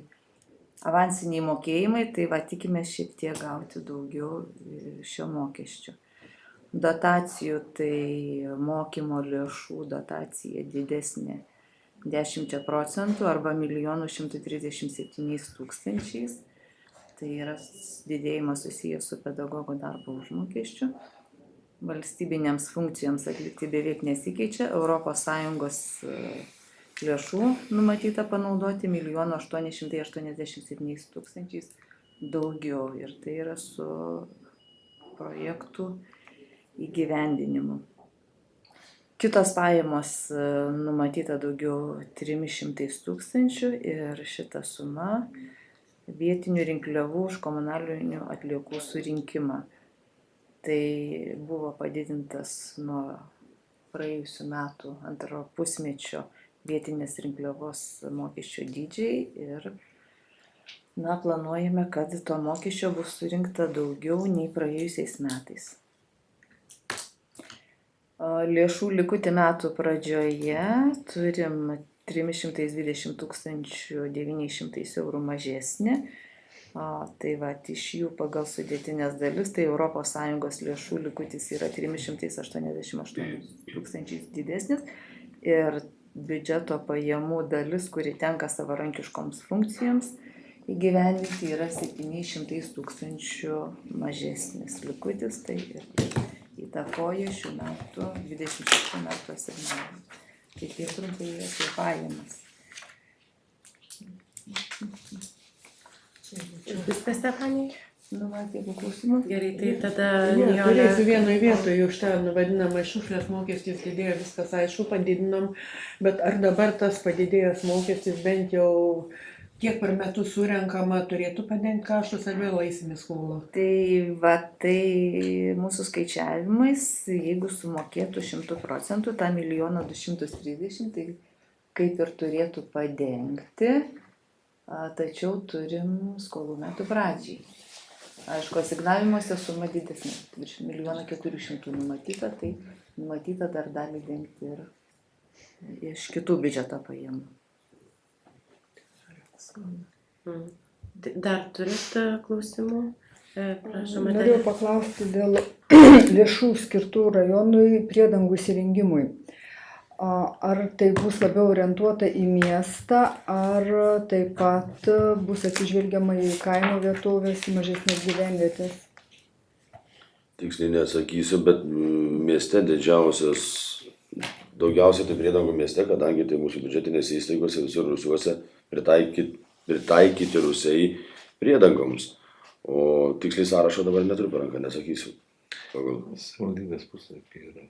avansiniai mokėjimai, tai va tikime šiek tiek gauti daugiau šio mokesčio. Dotacijų, tai mokymo lėšų dotacija didesnė 10% arba 1 137 000. Tai yra didėjimas susijęs su pedagogo darbo užmokesčiu. Valstybinėms funkcijoms atlikti beveik nesikeičia. ES lėšų numatyta panaudoti 1 887 000 daugiau. Ir tai yra su projektų įgyvendinimu. Kitos pajamos numatyta daugiau 300 000 ir šita suma vietinių rinkliavų už komunalinių atliekų surinkimą. Tai buvo padidintas nuo praėjusių metų antro pusmečio vietinės rinkliavos mokesčio dydžiai ir planuojame, kad to mokesčio bus surinkta daugiau nei praėjusiais metais. Lėšų likutį metų pradžioje turim 320 900 eurų mažesnį. Tai va, iš jų pagal sudėtinės dalis, tai ES lėšų likutis yra 388 000 didesnis ir biudžeto pajamų dalis, kuri tenka savarankiškoms funkcijoms įgyvendinti, yra 700 000 mažesnis likutis, tai ir įtakoja šių metų 26 metų asignavimą. Tai tiek trumpai apie pajamas. Viskas, Stefanija? Jeigu klausimų. Gerai, tai tada... Turėsiu vienoje vietoje, už tą vadinamą šiukšlės mokestis didėjo, viskas aišku, padidinom, bet ar dabar tas padidėjęs mokestis bent jau kiek per metus surenkama turėtų padengti kaštus ar vėl eisime skolą? Tai mūsų skaičiavimais, jeigu sumokėtų 100%, tą 1 230 000, tai kaip ir turėtų padengti, tačiau turim skolų metų pradžiai. Aišku, asignavimuose suma didesnė, virš 1 400 000 numatyta, tai numatyta dar dalį dengti ir iš kitų biudžeto pajamų. Dar turit klausimų? Prašom, Norėjau paklausti dėl lėšų skirtų rajonui priedangų įsirengimui. Ar tai bus labiau orientuota į miestą, ar taip pat bus atsižvelgiama į kaimo vietovės, į mažesnės gyvenvietės? Tiksliai neatsakysiu, bet mieste daugiausiai tai priedangų mieste, kadangi tai mūsų biudžetinės įstaigos ir visur rūsiuose pritaikyti rūsiai priedangoms. O tiksliai sąrašo dabar neturiu per ranką, nesakysiu. Savivaldybės puslapyje yra.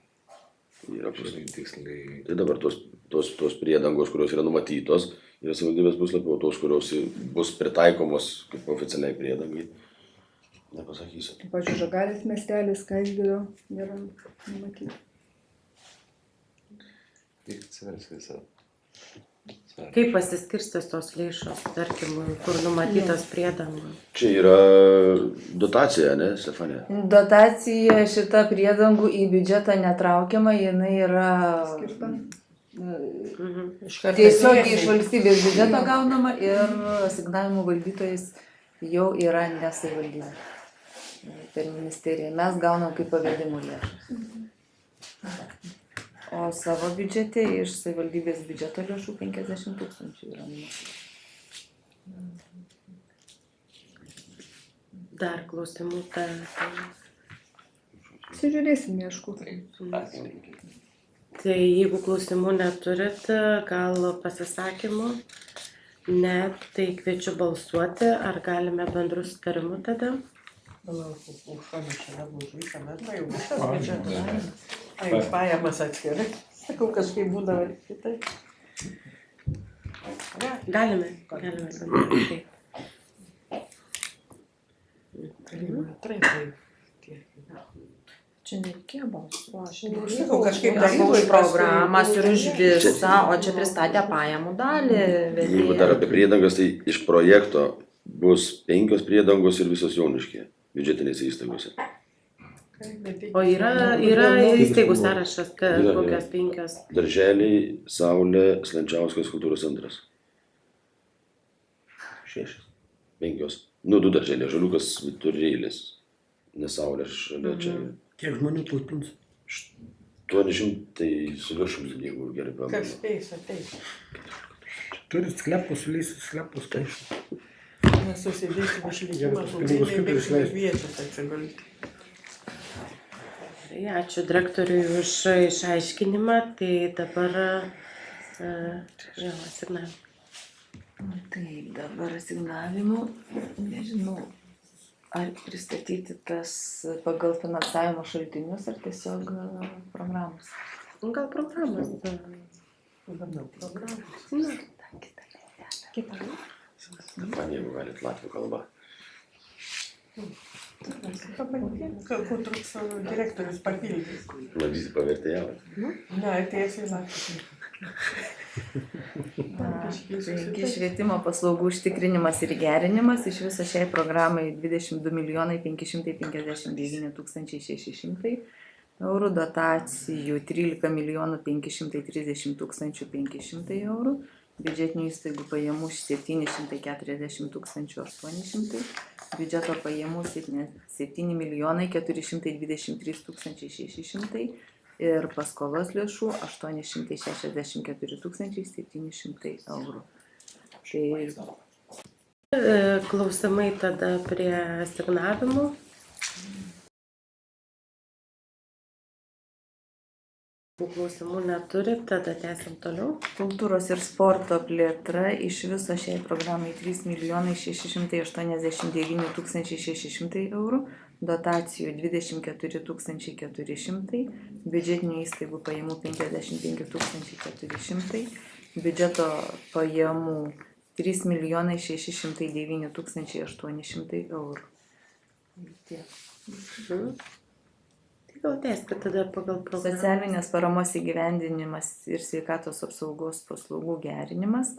Yra puslapyje. Tiksliai. Tai dabar tos priedangos, kurios yra numatytos, yra savivaldybės puslapyje, o tos, kurios bus pritaikomos kaip oficialiai priedangai, nepasakysiu. Pavyzdžiui, Žagarės miestelis, Skaisgirio yra numatyti. Kaip pasiskirstės tos lėšos, tarkim, kur numatytos priedangos? Čia yra dotacija, ne, Stefanija? Dotacija šita priedangų į biudžetą netraukiama, jinai yra tiesiog iš valstybės biudžeto gaunama ir asignavimų valdytojas jau yra ne savivaldybė. Per ministeriją mes gaunam kaip pavedimų lėšas. O savo biudžete iš savivaldybės biudžeto lėšų 50 000 yra numatyta. Dar klausimų? Pasižiūrėsim, aišku. Tai jeigu klausimų neturit, gal pasisakymų? Ne, tai kviečiu balsuoti. Ar galime bendrų sutarimų tada? Už šališą, už visą bendrą, jau visas biudžetas. Pajamas atskirai. Sakau, kažkaip būdavo ir kitaip. Galime padaryti. Čia nereikėjo balsuoti. Sakau, kažkaip Už taryboj programas ir už visą, o čia pristatė pajamų dalį. Jeigu dar apie priedangas, tai iš projekto bus 5 priedangos ir visos Joniškyje, biudžetinėse įstaigose. O yra įstaigų sąrašas, kokios 5. Darželiai, Saulė, Slančiauskas kultūros centras. 6. 5. 2 darželiai, Žaliukas, Viturėlis, Nesaulė šalia čia. Kiek žmonių talpins? 800 su viršum, jeigu gerai pamenu. Kas spės ateis? Turit sklepus, sulysit sklepus, kaišų. Nesusidėsim išlikimą, su vietos atsigulti. Ačiū direktoriui už išaiškinimą, tai dabar asignavimą. Taip, dabar asignavimų, nežinau, ar pristatyti tas pagal finansavimo šaltinius, ar tiesiog programos. Gal programas. Man jeigu galit latvių kalbą. Kur truks direktorius papildys? Man visi pavertėjavo. Ne, tiesiai latvių. Taigi švietimo paslaugų užtikrinimas ir gerinimas iš viso šiai programai 22 559 600 eurų, dotacijų 13 530 500 eurų, biudžetinių įstaigų pajamų 740 800, biudžeto pajamų 7 423 600 ir paskolos lėšų 864 700 eurų. Klausimai tada prie asignavimų. Klausimų neturit, tada tęsiam toliau. Kultūros ir sporto plėtra iš viso šiai programai 3 689 600 eurų, dotacijų 24 400, biudžetinių įstaigų pajamų 55 400, biudžeto pajamų 3 609 800 eurų. Tiek. Gal tęskit tada pagal programą. Socialinės paramos įgyvendinimas ir sveikatos apsaugos paslaugų gerinimas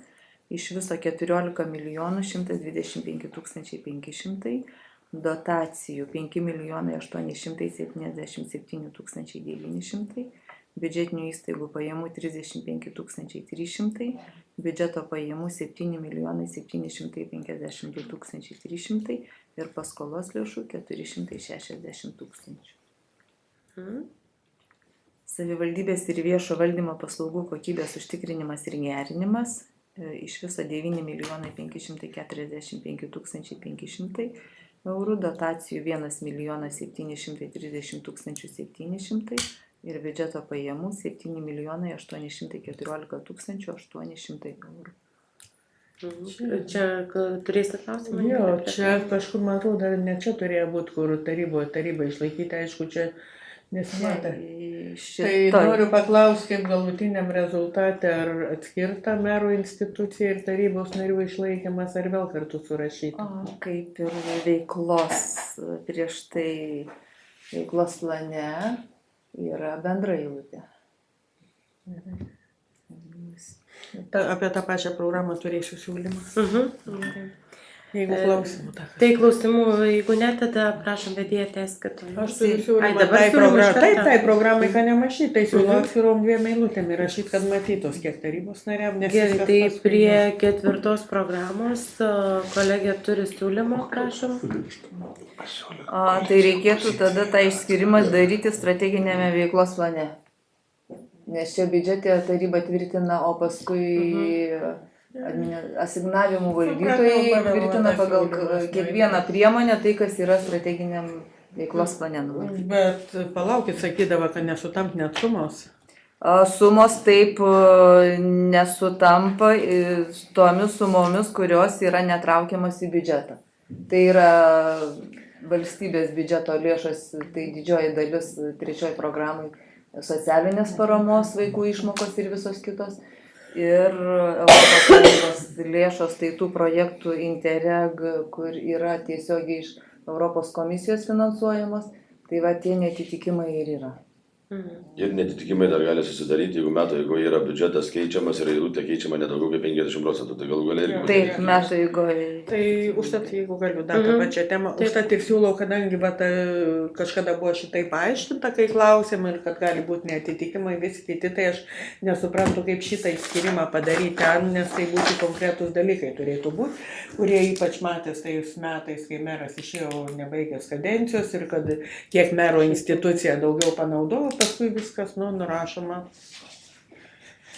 iš viso 14 125 500, dotacijų 5 877 900, biudžetinių įstaigų pajamų 35 300, biudžeto pajamų 7 752 300 ir paskolos lėšų 460 000. Savivaldybės ir viešo valdymo paslaugų kokybės užtikrinimas ir gerinimas iš viso 9 545 500 eurų, dotacijų 1 730 700 ir biudžeto pajamų 7 814 800 eurų. Čia turėsit klausimą? Jo, čia kažkur, man atrodo, ne čia turėjo būti, kur taryba išlaikyti, aišku, čia nesimatė. Tai noriu paklausti, kaip galutiniam rezultate, ar atskirta merų institucija ir tarybos narių išlaikymas, ar vėl kartu surašyti? Kaip ir veiklos, prieš tai veiklos plane yra bendra eilutė. Apie tą pačią programą turėsiu siūlymą. Jeigu klausimų. Tai klausimų, jeigu ne, tada prašom vedėją tęskit. Aš turiu siūlymą tai programai, ką nemašyti, tai siūlau atskirom 2 eilutėm įrašyti, kad matytos, kiek tarybos nariam. Gerai, tai prie 4 programos kolegė turi siūlymą, prašom. Tai reikėtų tada tą išskyrimą daryti strateginėme veiklos plane. Nes čia biudžete taryba tvirtina, o paskui asignavimų valdytojai tvirtina pagal kiekvieną priemonę tai, kas yra strateginiam veiklos plane numatyti. Bet palaukit, sakydavo, kad nesutamp net sumos. Sumos taip nesutampa tomis sumomis, kurios yra netraukiamas į biudžetą. Tai yra valstybės biudžeto lėšos, tai didžioji dalis 3 programai socialinės paramos, vaikų išmokos ir visos kitos. ir ES lėšos, tai tų projektų Interreg, kur yra tiesiogiai iš Europos komisijos finansuojamos, tai va tie netitikimai ir yra. Ir netitikimai dar gali susidaryti, jeigu metų eigoje yra biudžetas keičiamas ir eilutė keičiama nedaugiau kaip 50%, tai galų galia irgi. Taip, metų eigoje. Tai užtat, jeigu galiu dar tą pačią temą, užtat ir siūlau, kadangi kažkada buvo šitai paaiškinta, kai klausėm ir kad gali būti netitikimai visi kiti, tai aš nesuprantu, kaip šitą įskirimą padaryti ten, nes tai būtų konkretus dalykai turėtų būti, kurie ypač matės tais metais, kai meras išėjo nebaigęs kadencijos ir kad kiek mero institucija daugiau panaudojo, paskui viskas, nurašoma.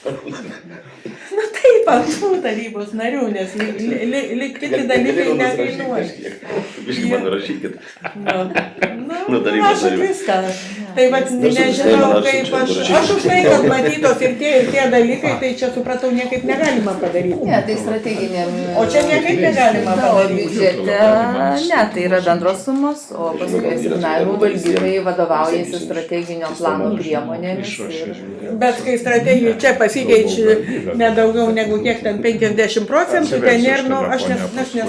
Na taip, ant tų tarybos narių, nes kiti dalykai nekainuoja. Biškai man nurašykit. Rašot viską. Tai vat nežinau, kaip aš už tai, kad matytos ir tie dalykai, tai čia supratau, niekaip negalima padaryti. Ne, tai strateginiam. O čia niekaip negalima padaryti. Biudžete, ne, tai yra bendros sumos, o paskui asignavimų valdybai vadovaujasi strateginio plano priemonėmis. Bet kai strategijų čia pasikeičia nedaugiau negu kiek ten 50%, ten ir, aš nesuvokiu.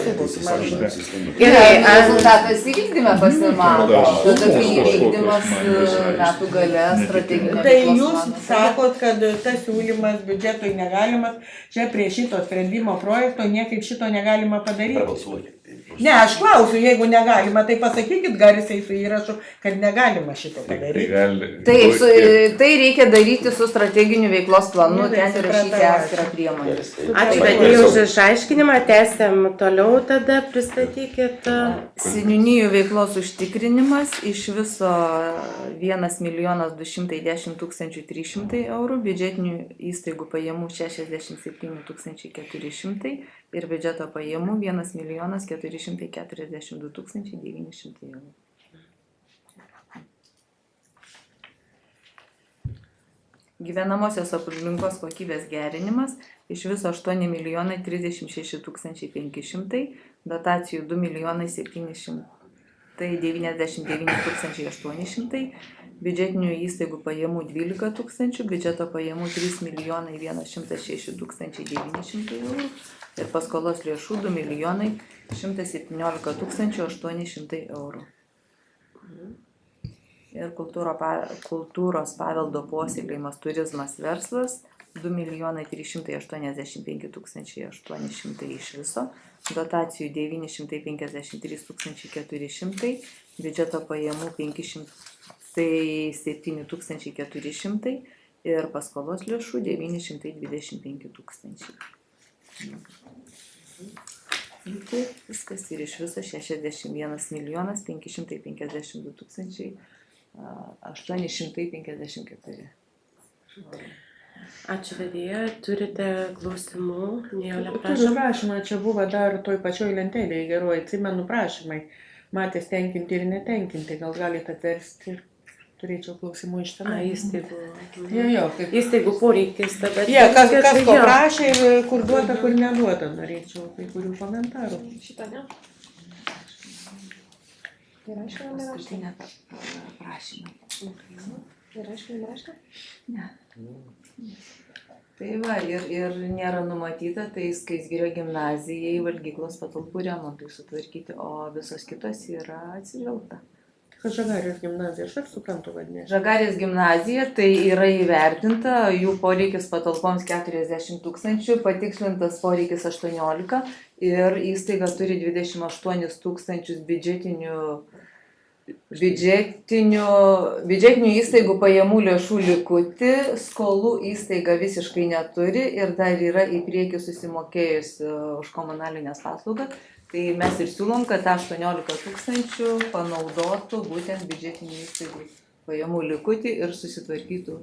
Gerai, rezultatas įvykdyme pasimato. Tada kai įvykdymas metų gale strateginio. Tai jūs sakot, kad tas siūlymas biudžetui negalimas, čia prie šito sprendimo projekto niekaip šito negalima padaryti. Ne, aš klausiu, jeigu negalima, tai pasakykit garsiai su įrašu, kad negalima šito padaryti. Taip, tai reikia daryti su strateginiu veiklos planu, ten įrašyti atskirą priemonę. Ačiū, vedėjai, už išaiškinimą, tęsiam toliau, tada pristatykit. Seniūnijų veiklos užtikrinimas iš viso 1 210 300 eurų, biudžetinių įstaigų pajamų 67 400 ir biudžeto pajamų 1 442 900 eurų. Gyvenamosios aplinkos kokybės gerinimas iš viso 8 36 500, dotacijų 2 799 800, biudžetinių įstaigų pajamų 12 000, biudžeto pajamų 3 106 900 eurų ir paskolos lėšų 2 117 800 eurų. Ir kultūros paveldo puoselėjimas, turizmas, verslas 2 385 800 iš viso, dotacijų 953 400, biudžeto pajamų 507 400 ir paskolos lėšų 925 000. Viskas ir iš viso 61 552 854. Ačiū, vedėja, turite klausimų? Turiu prašymą, čia buvo dar toj pačioj lentelėje geroji, atsimenu prašymai, matės tenkinti ir netenkinti, gal galite atversti ir turėčiau klausimų iš tenai. Įstaigų. Įstaigų poreikis tada. Kas ko prašė ir kur duota, kur neduota, norėčiau kai kurių komentarų. Šitą ne? Paskutinė prašymai. Ir aišku? Ne. Tai va, ir nėra numatyta, tai Skaisgirio gimnazijai valgyklos patalpų remontui sutvarkyti, o visos kitos yra atsižvelgta. Žagarės gimnazija, aš suprantu vadinės. Žagarės gimnazija, tai yra įvertinta, jų poreikis patalpoms 40 000, patikslintas poreikis 18 ir įstaiga turi 28 000 biudžetinių įstaigų pajamų lėšų likutį, skolų įstaiga visiškai neturi ir dar yra į priekį susimokėjusi už komunalinės paslaugas. Tai mes ir siūlom, kad 18 000 panaudotų būtent biudžetinių įstaigų pajamų likutį ir susitvarkytų.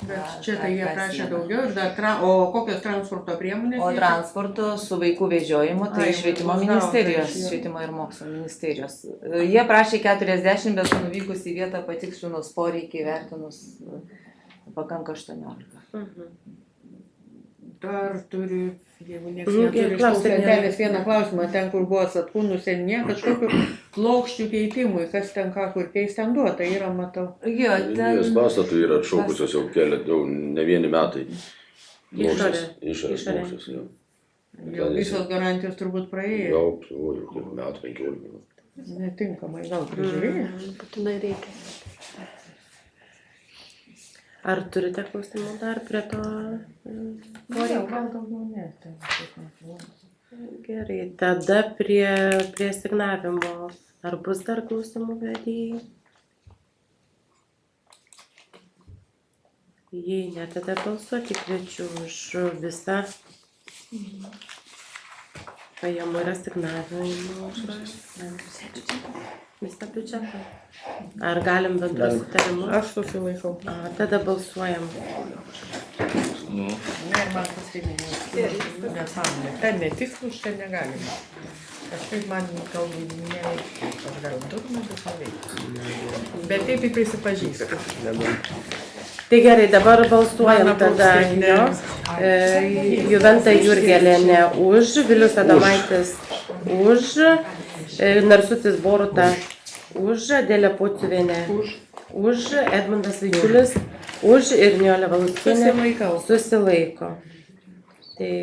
Bet čia tai jie prašė daugiau ir dar, o kokios transporto priemonės? O transporto su vaikų vežiojimu, tai švietimo ministerijos, švietimo ir mokslo ministerijos. Jie prašė 40, bet nuvykus į vietą patikslinus poreikį įvertinus pakanka 18. Dar turiu, jeigu niekas neturi iš lentelės vieną klausimą, ten kur buvo Satkūnų seniūnija, kažkokiu plokščių keitimui, kas ten ką kur keis ten duota, yra matau. Jos pastatų yra atšaukusios jau ne vieni metai. Išorės mokslas, jau. Jau visos garantijos turbūt praėjo. Jau kiek metų, 15. Netinkamai gal prižiūrėjo. Būtinai reikia. Ar turite klausimų dar prie to poreikio? Gerai, tada prie asignavimo. Ar bus dar klausimų vedėjai? Jei ne, tada balsuoti kviečiu už visą pajamų ir asignavimų. Visą biudžetą. Ar galim bendru sutarimu? Aš susilaikau. Tada balsuojam. Ne, man pasirinkimas. Nesąmonė. Ten netikslus, čia negalima. Kažkaip man galbūt neveikia. Aš gal durna, bet neveikia. Bet taip prisipažįstu. Tai gerai, dabar balsuojam tada. Juventa Jurgelienė už, Vilius Adomaitis už, Narsutis Boruta už, Adelė Pociuvienė už, Edmundas Vaičiulis už ir Nijolė Valuskienė susilaiko. Tai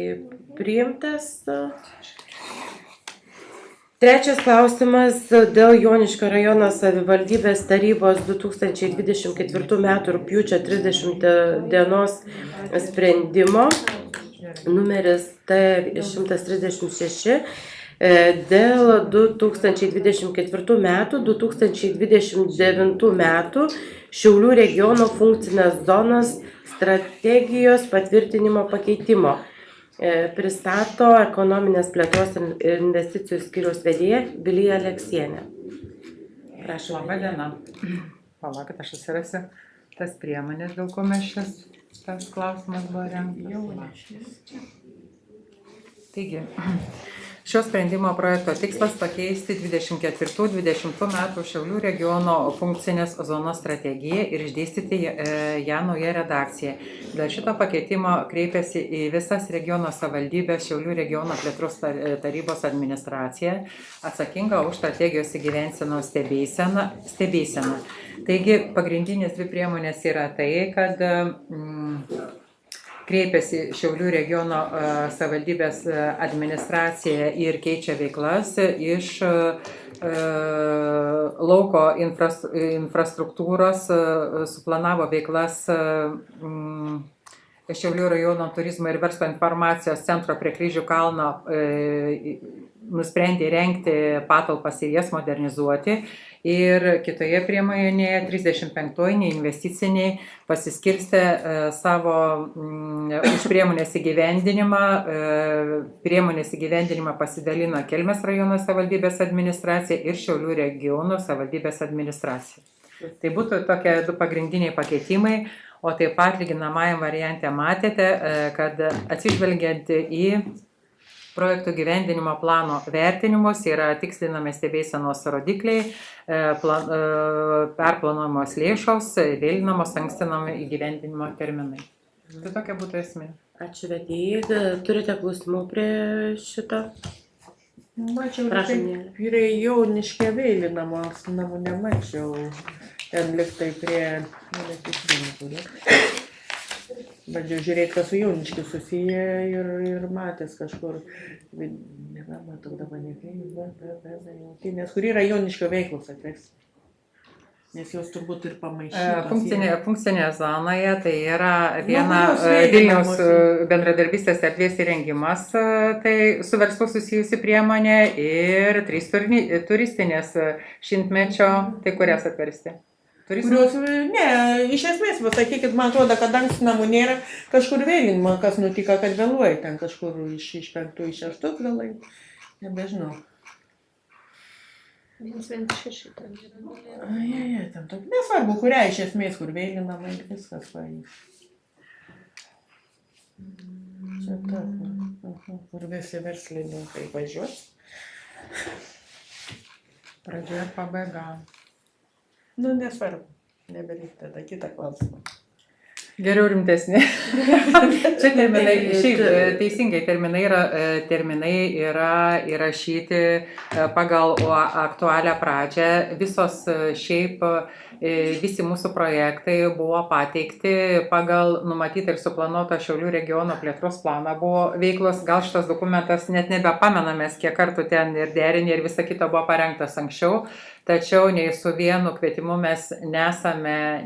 priimtas. Trečias klausimas dėl Joniškio rajono savivaldybės tarybos 2024 m. rugpjūčio 30 dienos sprendimo numeris T136 dėl 2024 m. 2029 m. Šiaulių regiono funkcinės zonos strategijos patvirtinimo pakeitimo. Pristato ekonominės plėtros ir investicijų skyriaus vedėja Vilija Aleksienė. Prašau. Labą dieną. Palaukit, aš susirasiu tas priemonės, dėl ko mes tas klausimas buvo rengtas. Taigi, šio sprendimo projekto tikslas pakeisti 24-20 metų Šiaulių regiono funkcinės zonos strategiją ir išdėstyti ją naują redakciją. Dėl šito pakeitimo kreipėsi į visas regiono savivaldybės Šiaulių regiono plėtros tarybos administraciją, atsakingą už strategijos įgyvensenos stebėseną. Taigi, pagrindinės dvi priemonės yra tai, kad kreipėsi Šiaulių regiono savivaldybės administracija ir keičia veiklas iš lauko infrastruktūros, suplanavo veiklas Šiaulių rajono turizmo ir verslo informacijos centro prie Kryžių kalno, nusprendė įrengti patalpas ir jas modernizuoti. Ir kitoje priemonėje 35-ojiniai investiciniai pasiskirstė savo už priemonės įgyvendinimą pasidalino Kelmės rajono savivaldybės administracija ir Šiaulių regiono savivaldybės administracija. Tai būtų tokie du pagrindiniai pakeitimai, o taip pat lyginamajam variante matėte, kad atsižvelgiant į projektų gyvendinimo plano vertinimus yra tikslinami stebėsenos rodikliai, perplanuojamos lėšos, vėlinamos, ankstinami įgyvendinimo terminai. Tai tokia būtų esmė. Ačiū vedėjai. Turite klausimų prie šito? Mačiau, kaip prie Joniškio vėlinamos namų nemačiau. Ten liktai prie bandžiau žiūrėti, kas su Joniškiu susiję ir matęs kažkur. Nebematau dabar nes kur yra Joniškio veiklos atves. Nes jos turbūt ir pamaišytos. Funkcinė zonoje tai yra viena Vilniaus bendradarbystės erdvės įrengimas, tai su verslu susijusi priemonė ir 3 turistinės šimtmečio, tai kurias atversti? Kurios, ne, iš esmės, pasakykit, man atrodo, kad ankstinamų nėra kažkur vėlinimo, kas nutiko, kad vėluoja ten kažkur iš 5 į 6 vėlai, nebežinau. 116 ten yra. Ai, ten tokia. Nesvarbu, kurią iš esmės, kur vėlinama ir viskas pavyzdžiui. Čia ta, kur visi verslininkai važiuos. Pradžia ir pabaiga. Nu, nesvarbu. Nebereik tada kitą klausimą. Geriau rimtesni. Čia terminai, šiaip teisingai, terminai yra įrašyti pagal aktualią pradžią. Visos šiaip visi mūsų projektai buvo pateikti pagal numatytą ir suplanuotą Šiaulių regiono plėtros planą buvo veiklos. Gal šitas dokumentas net nebepamenamės, kiek kartų ten ir derinė ir visa kita buvo parengtas anksčiau. Tačiau nei su vienu kvietimu nesame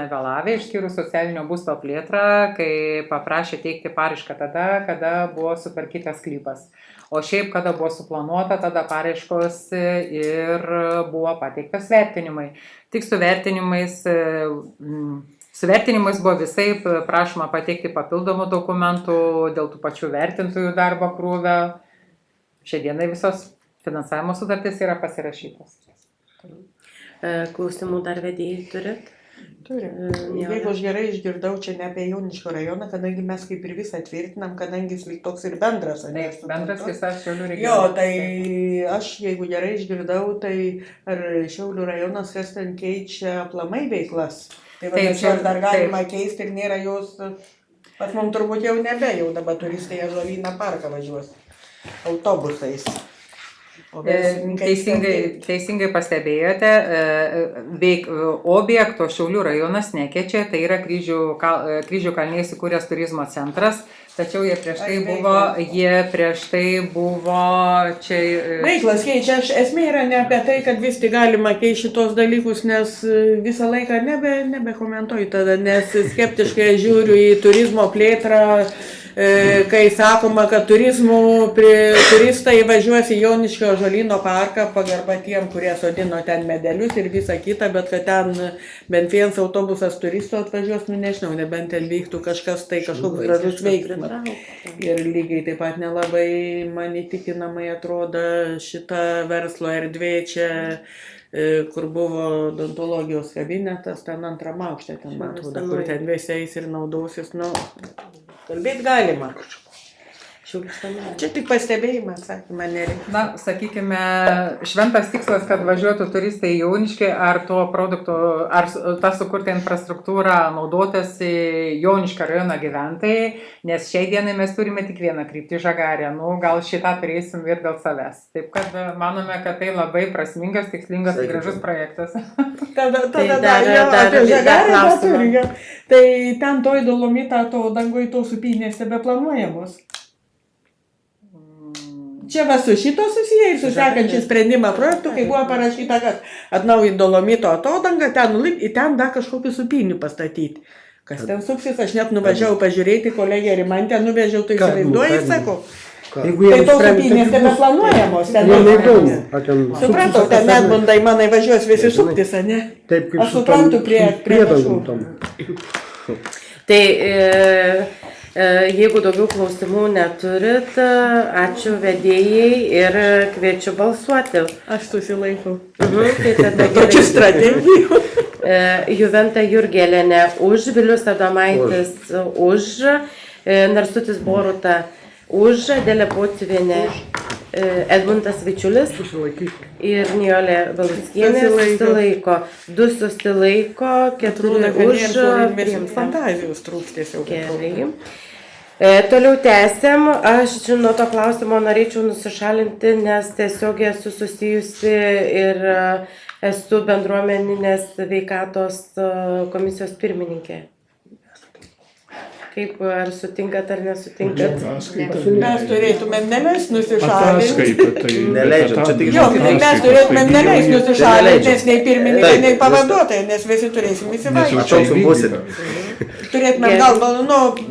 vėlavę, išskyrus socialinio būsto plėtrą, kai paprašė teikti paraišką tada, kada buvo sutvarkytas sklypas. O šiaip, kada buvo suplanuota, tada paraiškos ir buvo pateiktas vertinimai. Tik su vertinimais buvo visai prašoma pateikti papildomų dokumentų dėl tų pačių vertintojų darbo krūvio. Šiandienai visos finansavimo sutartys yra pasirašytos. Klausimų dar vedėjai turit? Turim. Jeigu aš gerai išgirdau, čia ne apie Joniškio rajoną, kadangi mes kaip ir visą tvirtinam, kadangi jis lyg toks ir bendras. Bendras visas Šiaulių regionas. Jo, tai aš jeigu gerai išgirdau, tai ar Šiaulių rajonas kas ten keičia aplamai veiklas? Tai vadinasi, ar dar galima keisti ir nėra jos, pas mums turbūt jau nebe, jau dabar turistai Ąžuolyno parką važiuos autobusais. Teisingai pastebėjote, objekto Šiaulių rajonas nekeičia, tai yra Kryžių kalne įsikūręs turizmo centras, tačiau jie prieš tai buvo čia... Veiklas keičia, esmė yra ne apie tai, kad vis tik galima keisti šitos dalykus, nes visą laiką nebekomentuoju tada, nes skeptiškai žiūriu į turizmo plėtrą, kai sakoma, kad turistai važiuos į Joniškio Ąžuolyno parką, pagarba tiem, kurie sodino ten medelius ir visą kitą, bet kad ten bent vienas autobusas turistų atvažiuos, nežinau, nebent ten vyktų kažkas, tai kažkoks gražus veiksmas. Ir lygiai taip pat nelabai man įtikinamai atrodo šita verslo erdvė čia, kur buvo odontologijos kabinetas, ten antram aukšte, ten man atrodo, kur ten visi eis ir naudosis, kalbėt galima. Čia tik pastebėjimas, sakykime, nereikia. Na, sakykime, šventas tikslas, kad važiuotų turistai į Joniškį, ar to produkto, ar tą sukurtą infrastruktūrą naudotasi Joniškio rajono gyventojai, nes šiai dienai mes turime tik vieną kryptį Žagarę, gal šitą turėsim ir dėl savęs. Taip kad manome, kad tai labai prasmingas, tikslingas ir gražus projektas. Tada apie Žagarę neturiu. Tai ten toj Dolomito atodangoj tos supynės tebeplanuojamos. Čia va su šito susiję ir su sekančiu sprendimą projektų, kai buvo parašyta, kad atnaujint Dolomito atodangą, ten dar kažkokių supynių pastatyti. Kas ten suksis, aš net nuvažiavau pažiūrėti, kolegė Rimantė nuvežiau, tai įsivaizduoji, sako. Tai tos supynės tebeplanuojamos. Supratau, ten net bundai manai važiuos visi suktis, ne? Aš suprantu prie kažkų. Tai jeigu daugiau klausimų neturit, ačiū vedėjai ir kviečiu balsuoti. Aš susilaikau. Tai tada tokių strategijų. Juventa Jurgėlienė už, Vilius Adomaitis už, Narsutis Boruta už, Adelė Pociuvienė, Edmundas Vaičiulis ir Nijolė Valuckienė susilaiko. 2 susilaiko, 4 už. Fantazijos trūks tiesiog. Gerai. Toliau tęsiam. Aš nuo to klausimo norėčiau nusišalinti, nes tiesiog esu susijusi ir esu bendruomeninės sveikatos komisijos pirmininkė. Kaip, ar sutinkat ar nesutinkat? Mes turėtumėm neleis nusišalinti. Mes turėtumėm neleis nusišalinti, nes nei pirmininkai, nei pavaduotojai, nes visi turėsim įsivaikščioti. Turėtumėm gal,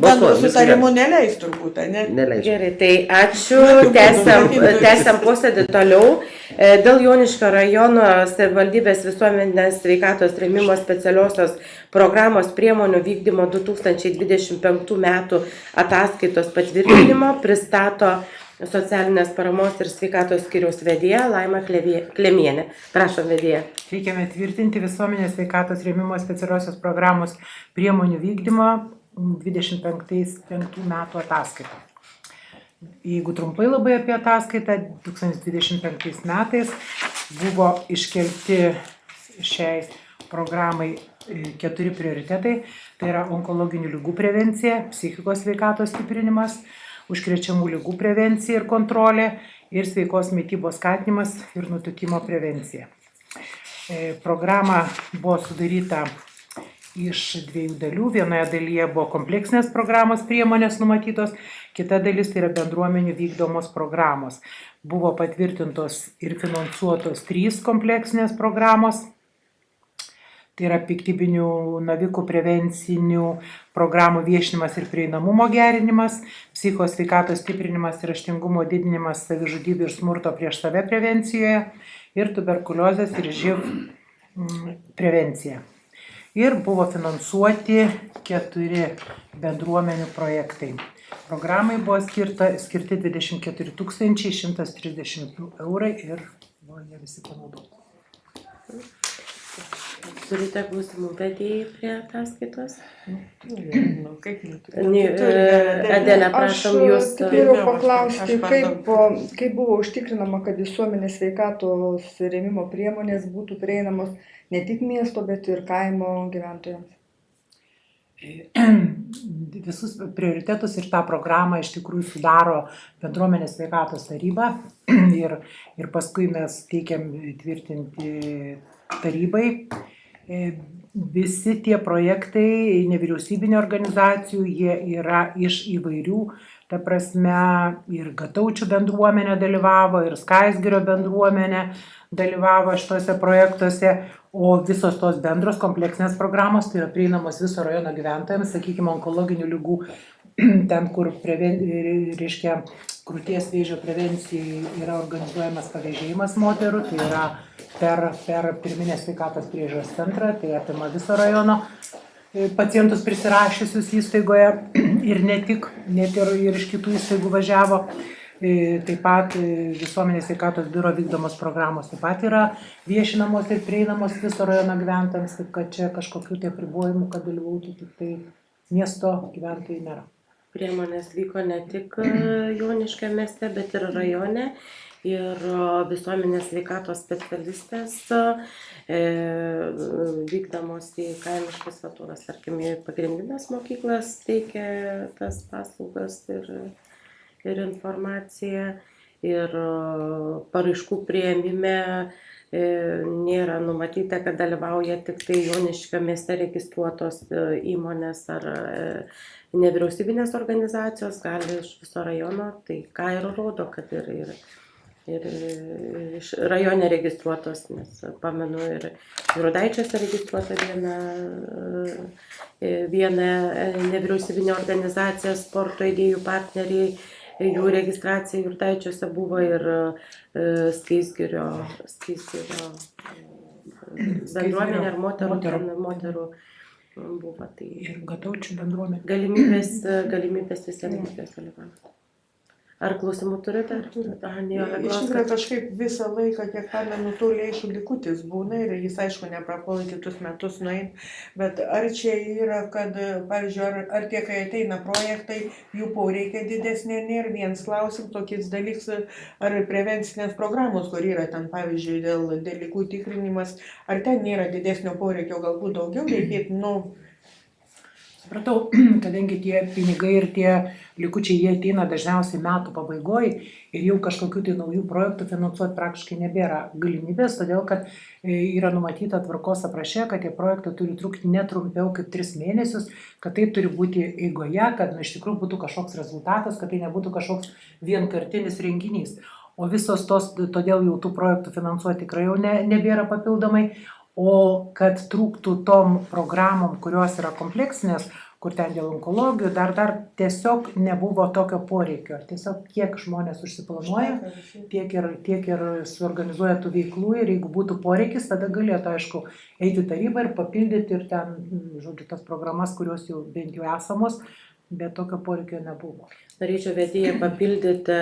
bendro sutarimų neleis turbūt, ne? Gerai, tai ačiū. Tęsiam posėdį toliau. Dėl Joniškio rajono savivaldybės visuomenės sveikatos rėmimo specialiosios programos priemonių vykdymo 2025 metų ataskaitos patvirtinimo pristato socialinės paramos ir sveikatos skyriaus vedėja Laima Klemienė. Prašom, vedėja. Reikiame tvirtinti visuomenės sveikatos rėmimo specialiosios programos priemonių vykdymo 2025 metų ataskaitą. Jeigu trumpai labai apie ataskaitą, 2025 metais buvo iškelti šiai programai 4 prioritetai. Tai yra onkologinių ligų prevencija, psichikos sveikatos stiprinimas, užkrečiamų ligų prevencija ir kontrolė ir sveikos mitybos skatinimas ir nutukimo prevencija. Programa buvo sudaryta iš 2 dalių. Vienoje dalyje buvo kompleksinės programos priemonės numatytos, kita dalis tai yra bendruomenių vykdomos programos. Buvo patvirtintos ir finansuotos 3 kompleksinės programos. Tai yra piktybinių navikų prevencinių programų viešinimas ir prieinamumo gerinimas, psichikos sveikatos stiprinimas ir raštingumo didinimas savižudybių ir smurto prieš save prevencijoje ir tuberkuliozės ir živ prevencija. Ir buvo finansuoti 4 bendruomenių projektai. Programai buvo skirti 24 130 eurų ir buvo jie visi panaudoti. Turite klausimų vedėjai prie ataskaitos? Adelė, prašom jūs. Aš norėjau paklausti, kaip buvo užtikrinama, kad visuomenės sveikatos rėmimo priemonės būtų prieinamos ne tik miesto, bet ir kaimo gyventojams. Visus prioritetus ir tą programą iš tikrųjų sudaro bendruomenės sveikatos taryba ir paskui mes teikiam tvirtinti tarybai. Visi tie projektai nevyriausybinio organizacijų, jie yra iš įvairių, ta prasme ir Gataučių bendruomenė dalyvavo, ir Skaisgirio bendruomenė dalyvavo šituose projektuose, o visos tos bendros kompleksinės programos tai yra prieinamos viso rajono gyventojams, sakykime, onkologinių ligų, ten, kur krūties vėžio prevencijai yra organizuojamas pavėžėjimas moterų, tai yra per pirminės sveikatos priežiūros centrą, tai apima viso rajono pacientus prisirašiusius įstaigoje ir ne tik, net ir iš kitų įstaigų važiavo. Taip pat visuomenės sveikatos biuro vykdomos programos taip pat yra viešinamos ir prieinamos viso rajono gyventojams, taip kad čia kažkokių tai apribojimų, kad dalyvautų tik tai miesto gyventojai nėra. Priemonės vyko ne tik Joniškio mieste, bet ir rajone. Ir visuomenės sveikatos specialistės vykdamos į kaimiškas vietovės, tarkim, į pagrindinės mokyklas teikia tas paslaugas ir informaciją. Ir paraiškų priėmime nėra numatyta, kad dalyvauja tik tai Joniškio mieste registruotos įmonės ar nevyriausybinės organizacijos, gali iš viso rajono, tai ką ir rodo, kad ir rajone registruotos, nes pamenu ir Rudaičiuose registruota viena nevyriausybinė organizacija, sporto idėjų partneriai, jų registracija Rudaičiuose buvo ir Skaisgirio bendruomenė ar moterų buvo. Tai ir Gataučių bendruomenė. Galimybės visiems dalyvauti. Ar klausimų turite? Iš tikrųjų kažkaip visą laiką, kiek pamenu, tų lėšų likutis būna ir jis aišku neprapuola kitus metus nueiti, bet ar čia yra, kad, pavyzdžiui, ar tie, kai ateina projektai, jų poreikia didesnė nėra, vienas klausim, tokiais dalyks, ar prevencinės programos, kur yra ten, pavyzdžiui, dėl ligų tikrinimas, ar ten nėra didesnio poreikio, galbūt daugiau reikėtų, Supratau, kadangi tie pinigai ir tie likučiai jie ateina dažniausiai metų pabaigoje ir jau kažkokių tai naujų projektų finansuoti praktiškai nebėra galimybės, todėl kad yra numatyta tvarkos apraše, kad tie projektai turi trukti netrumpiau kaip 3 mėnesius, kad tai turi būti eigoje, kad iš tikrųjų būtų kažkoks rezultatas, kad tai nebūtų kažkoks vienkartinis renginys. O visos tos, todėl jau tų projektų finansuoti tikrai jau nebėra papildomai. O kad trūktų tom programom, kurios yra kompleksinės, kur ten dėl onkologijų, dar tiesiog nebuvo tokio poreikio. Tiesiog kiek žmonės užsiplanuoja, tiek ir suorganizuoja tų veiklų ir jeigu būtų poreikis, tada galėtų, aišku, eiti tarybą ir papildyti ir ten, žodžiu, tas programas, kurios jau bent jau esamos, bet tokio poreikio nebuvo. Norėčiau vedėją papildyti,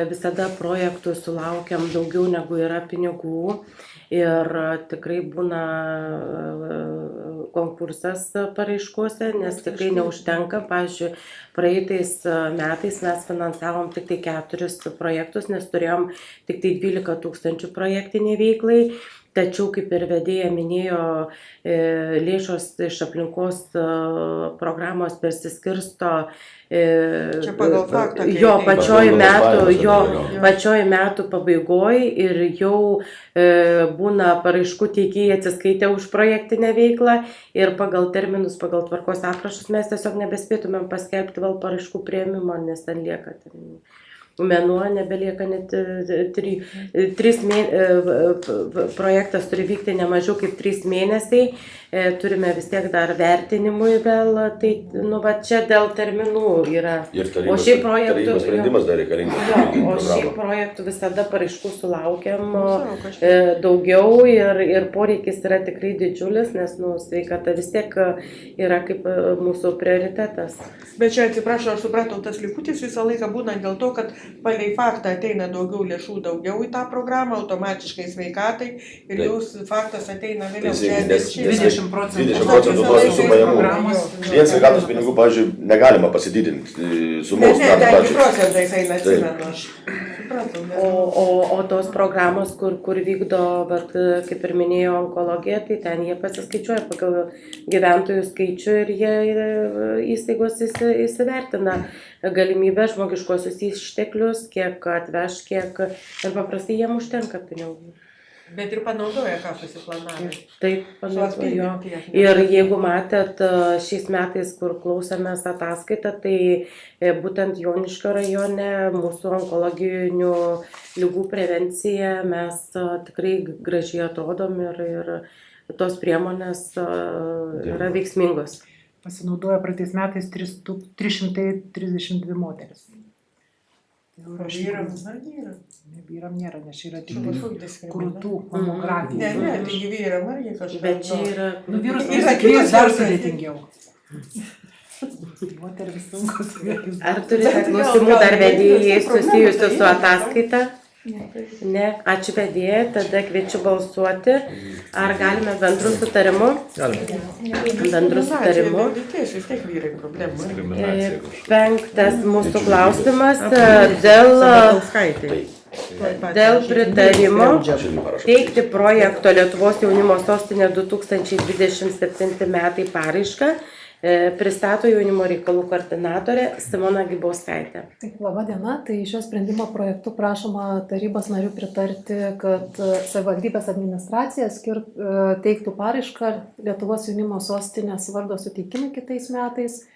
visada projektų sulaukiam daugiau negu yra pinigų ir tikrai būna konkursas paraiškose, nes tikrai neužtenka. Pavyzdžiui, praeitais metais mes finansavom tik tai 4 projektus, nes turėjom tik tai 12 000 projektiniai veiklai tačiau, kaip ir vedėja minėjo, lėšos iš aplinkos programos persiskirsto Čia pagal faktą, kai jo ateina. pačioj metų pabaigoj ir jau būna paraiškų teikėjai atsiskaitę už projektinę veiklą ir pagal terminus, pagal tvarkos aprašus mes tiesiog nebespėtumėm paskelbti vėl paraiškų priėmimo, nes ten lieka mėnuo, nebelieka net 3 projektas turi vykti ne mažiau kaip 3 mėnesiai, turime vis tiek dar vertinimui vėl, tai čia dėl terminų yra. Ir tarybos sprendimas dar reikalingas. O šiaip projektų visada paraiškų sulaukiam daugiau ir poreikis yra tikrai didžiulis, nes sveikata vis tiek yra kaip mūsų prioritetas. Bet čia atsiprašau, aš supratau, tas likutis visą laiką būna dėl to, kad palei faktą ateina daugiau lėšų daugiau į tą programą, automatiškai sveikatai ir jūs faktas ateina vėliau. 20% tos visų pajamų. Vien sveikatos pinigų, pavyzdžiui, negalima pasididinti sumos. Ne, 10% eina, atsimenu aš. O tos programos, kur vykdo, kaip ir minėjo, onkologija, tai ten jie pasiskaičiuoja pagal gyventojų skaičių ir jie įstaigos įsivertina galimybę, žmogiškuosius išteklius, kiek atveš, kiek ir paprastai jiem užtenka pinigų. Bet ir panaudoja, ką susiplanavę. Taip, panaudojo. Ir jeigu matėt šiais metais, kur klausėmės ataskaitą, tai būtent Joniškio rajone mūsų onkologinių ligų prevencija mes tikrai gražiai atrodom ir tos priemonės yra veiksmingos. Pasinaudojo praeitais metais 332 moteris. Vyram nėra, nes čia yra tik krūtų mamografija. Ne, taigi vyram irgi kažkas. Bet čia yra... Vyrus prisikvies dar sudėtingiau. Moteris sunku suvėkis. Ar turite klausimų dar vedėjai susijusių su ataskaita? Ne. Ačiū vedėjai, tada kviečiu balsuoti. Ar galime bendru sutarimu? Galime. Bendru sutarimu. Penktas mūsų klausimas dėl pritarimo teikti projekto Lietuvos jaunimo sostinė 2027 metai paraišką pristato jaunimo reikalų koordinatorė Simona Gibauskaitė. Labą dieną, tai šio sprendimo projektu prašoma tarybos narių pritarti, kad savivaldybės administracija teiktų paraišką Lietuvos jaunimo sostinės vardo suteikimui kitais metais,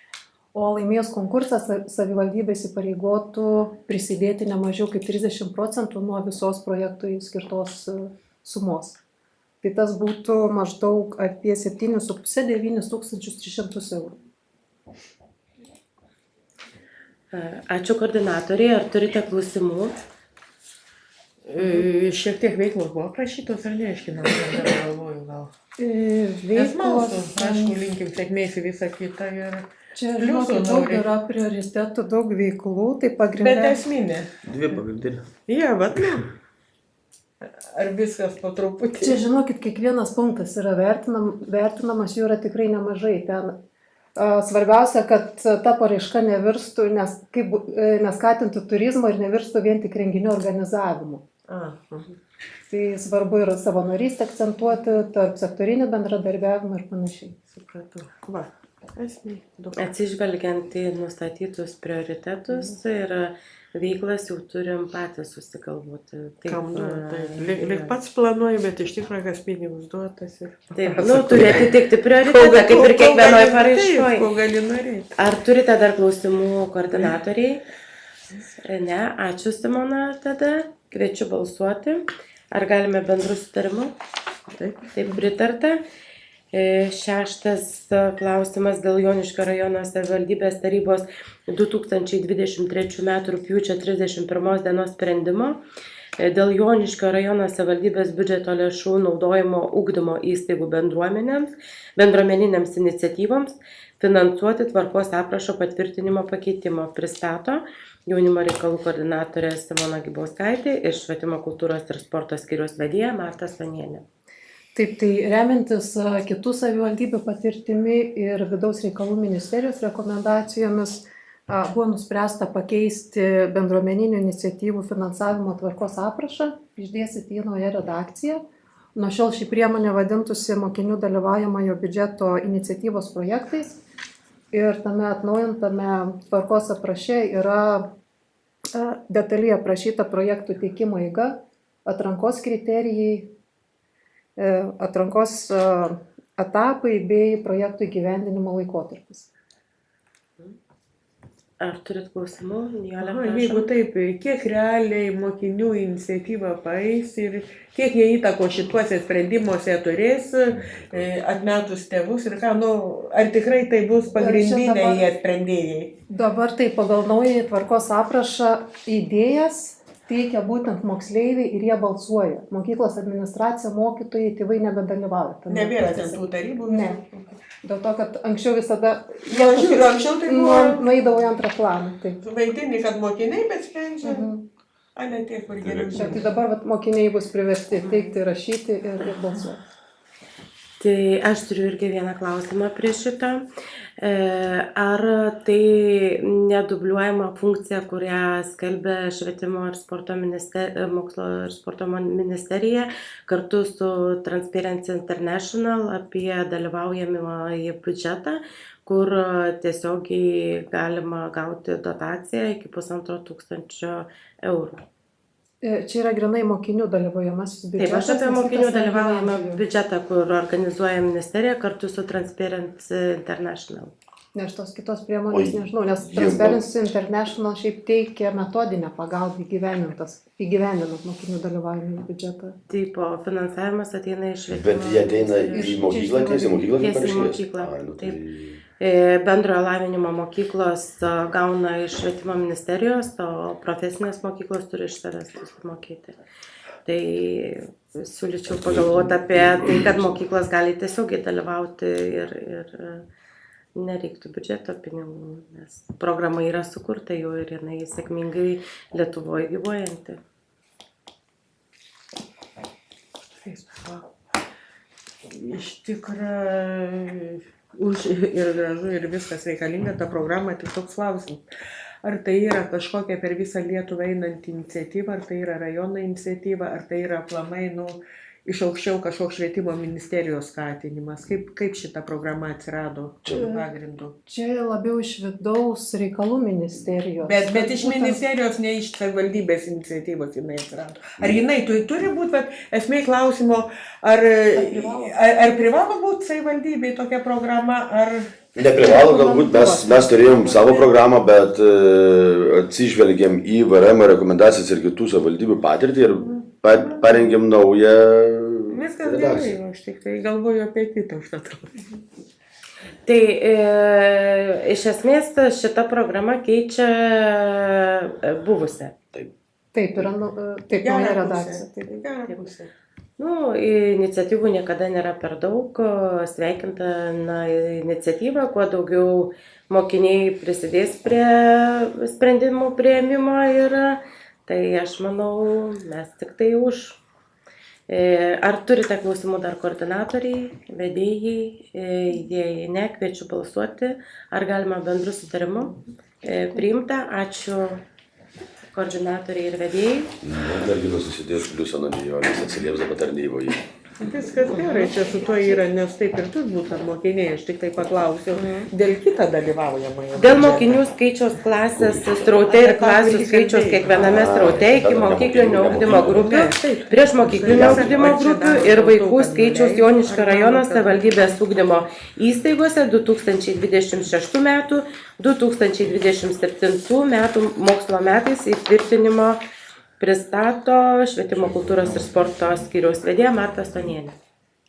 o laimėjus konkursą savivaldybė įsipareigotų prisidėti ne mažiau kaip 30% nuo visos projektui skirtos sumos. Tai tas būtų maždaug apie 7,5–9 300 eurų. Ačiū koordinatoriai, ar turite klausimų? Šiek tiek veiklos buvo prašytos, ar neaiškinam, galvoju gal. Veiklos, aišku, linkim sėkmės į visą kitą ir... Čia, žinokit, daug yra prioritetų, daug veiklų, tai pagrindė... Bet esminė. 2 pagrindinė. Ja, Ar viskas po truputį? Čia, žinokit, kiekvienas punktas yra vertinamas, jų yra tikrai nemažai. Ten svarbiausia, kad ta paraiška nevirstų, neskatintų turizmo ir nevirstų vien tik renginių organizavimu. Tai svarbu yra savanorystę akcentuoti, tarp sektorinį bendradarbiavimą ir panašiai. Supratau. Atsižvelgiant į nustatytus prioritetus ir veiklas jau turim patys susigalvoti. Lyg pats planuoju, bet iš tikrųjų, kas pinigus duotas ir... Taip, turi atitikti prioritetą, kaip ir kiekvienoje paraiškoje. Ko gali norėti. Ar turite dar klausimų koordinatoriai? Ne, ačiū Simona tada. Kviečiu balsuoti. Ar galime bendru sutarimu? Taip, pritarta. Šeštas klausimas dėl Joniškio rajono savivaldybės tarybos 2023 m. rugpjūčio 31 dienos sprendimo dėl Joniškio rajono savivaldybės biudžeto lėšų naudojimo ugdymo įstaigų bendruomeninėms iniciatyvoms finansuoti tvarkos aprašo patvirtinimo pakeitimo pristato jaunimo reikalų koordinatorė Simona Gibauskaitė ir švietimo kultūros ir sporto skyriaus vedėja Marta Stonienė. Taip, tai remiantis kitų savivaldybių patirtimi ir vidaus reikalų ministerijos rekomendacijomis buvo nuspręsta pakeisti bendruomeninių iniciatyvų finansavimo tvarkos aprašą, išdėstyti į naują redakciją, Nuo šiol ši priemonė vadintųsi mokinių dalyvaujamojo biudžeto iniciatyvos projektais ir tame atnaujintame tvarkos apraše yra detaliai aprašyta projektų teikimo eiga, atrankos kriterijai, atrankos etapai bei projektų įgyvendinimo laikotarpis. Ar turit klausimų? Nijolė, Jeigu taip, kiek realiai mokinių iniciatyva paeis ir kiek jie įtako šituose sprendimuose turės, atmetus tėvus ir ką, ar tikrai tai bus pagrindiniai jie sprendėjai? Dabar tai pagal naują tvarkos aprašą idėjas teikia būtent moksleiviai ir jie balsuoja. Mokyklos administracija, mokytojai, tėvai nebedalyvauja. Nebėra ten tų tarybų? Ne. Dėl to, kad anksčiau visada... Anksčiau tai buvo... Nueidavo į antrą planą. Vaidini, kad mokiniai, bet sprendžia. A ne tie, kur geriau. Tai dabar mokiniai bus priversti teikti, rašyti ir balsuoti. Tai aš turiu irgi vieną klausimą prie šito. Ar tai nedubliuojama funkcija, kurią skelbia Švietimo ir sporto mokslo ir sporto ministerija kartu su Transparency International apie dalyvaujamą į biudžetą, kur tiesiogiai galima gauti dotaciją iki 1500 eurų. Čia yra grinai mokinių dalyvaujamasis biudžetas. Taip, aš apie mokinių dalyvaujamą biudžetą, kur organizuoja ministerija kartu su Transparency International. Nes tos kitos priemonės nežinau, nes Transparency International šiaip teikia metodinę pagalbą įgyvendinant mokinių dalyvavimą biudžetą. Taip, o finansavimas ateina iš švietimo. Bet jie ateina į mokyklą, tiesiai mokyklą? Tiesiai į mokyklą, taip. Bendrojo lavinimo mokyklos gauna iš švietimo ministerijos, o profesinės mokyklos turi iš savęs susimokėti. Tai siūlyčiau pagalvoti apie tai, kad mokyklos gali tiesiogiai dalyvauti ir nereiktų biudžeto pinigų, nes programa yra sukurta jau ir jinai sėkmingai Lietuvoje gyvuojanti. Iš tikrųjų, ir gražu, ir viskas reikalinga, ta programa, tik toks klausimas. Ar tai yra kažkokia per visą Lietuvą einanti iniciatyva, ar tai yra rajono iniciatyva, ar tai yra aplamai, iš aukščiau kažkoks švietimo ministerijos skatinimas. Kaip šita programa atsirado pagrindu? Čia labiau iš vidaus reikalų ministerijos. Bet iš ministerijos, ne iš savivaldybės iniciatyvos jinai atsirado. Ar jinai turi būti, bet esmė klausimo, ar privalo būti savivaldybei tokia programa, ar... Neprivalo, galbūt mes turėjom savo programą, bet atsižvelgėm į VRM rekomendacijas ir kitų savivaldybių patirtį ir parengėm naują Viskas gerai, aš tik tai galvoju apie kitą už tą trūką. Tai iš esmės šita programa keičia buvusią. Taip, yra nauja redakcija. Iniciatyvų niekada nėra per daug, sveikintina iniciatyva, kuo daugiau mokiniai prisidės prie sprendimų priėmimo ir tai aš manau, mes tik tai už. Ar turite klausimų dar koordinatoriai, vedėjai, jei ne, kviečiu balsuoti, ar galima bendru sutarimu priimta, ačiū. Koordinatoriai ir vedėjai. Merginos susidės pliusą nuo Nijolės, atsilieps dabar tarnyboje. Viskas gerai, čia su tuo yra, nes taip ir turbūt, kad mokiniai, aš tik tai paklausiau, dėl kitą dalyvaujamojo. Dėl mokinių skaičiaus klasės sraute ir klasių skaičiaus kiekviename sraute iki mokyklinio ugdymo grupių, prieš mokyklinio ugdymo grupių ir vaikų skaičiaus Joniškio rajono savivaldybės ugdymo įstaigose 2026 metų, 2027 metų mokslo metais įtvirtinimo pristato Švietimo kultūros ir sporto skyriaus vedėja Marta Stonienė.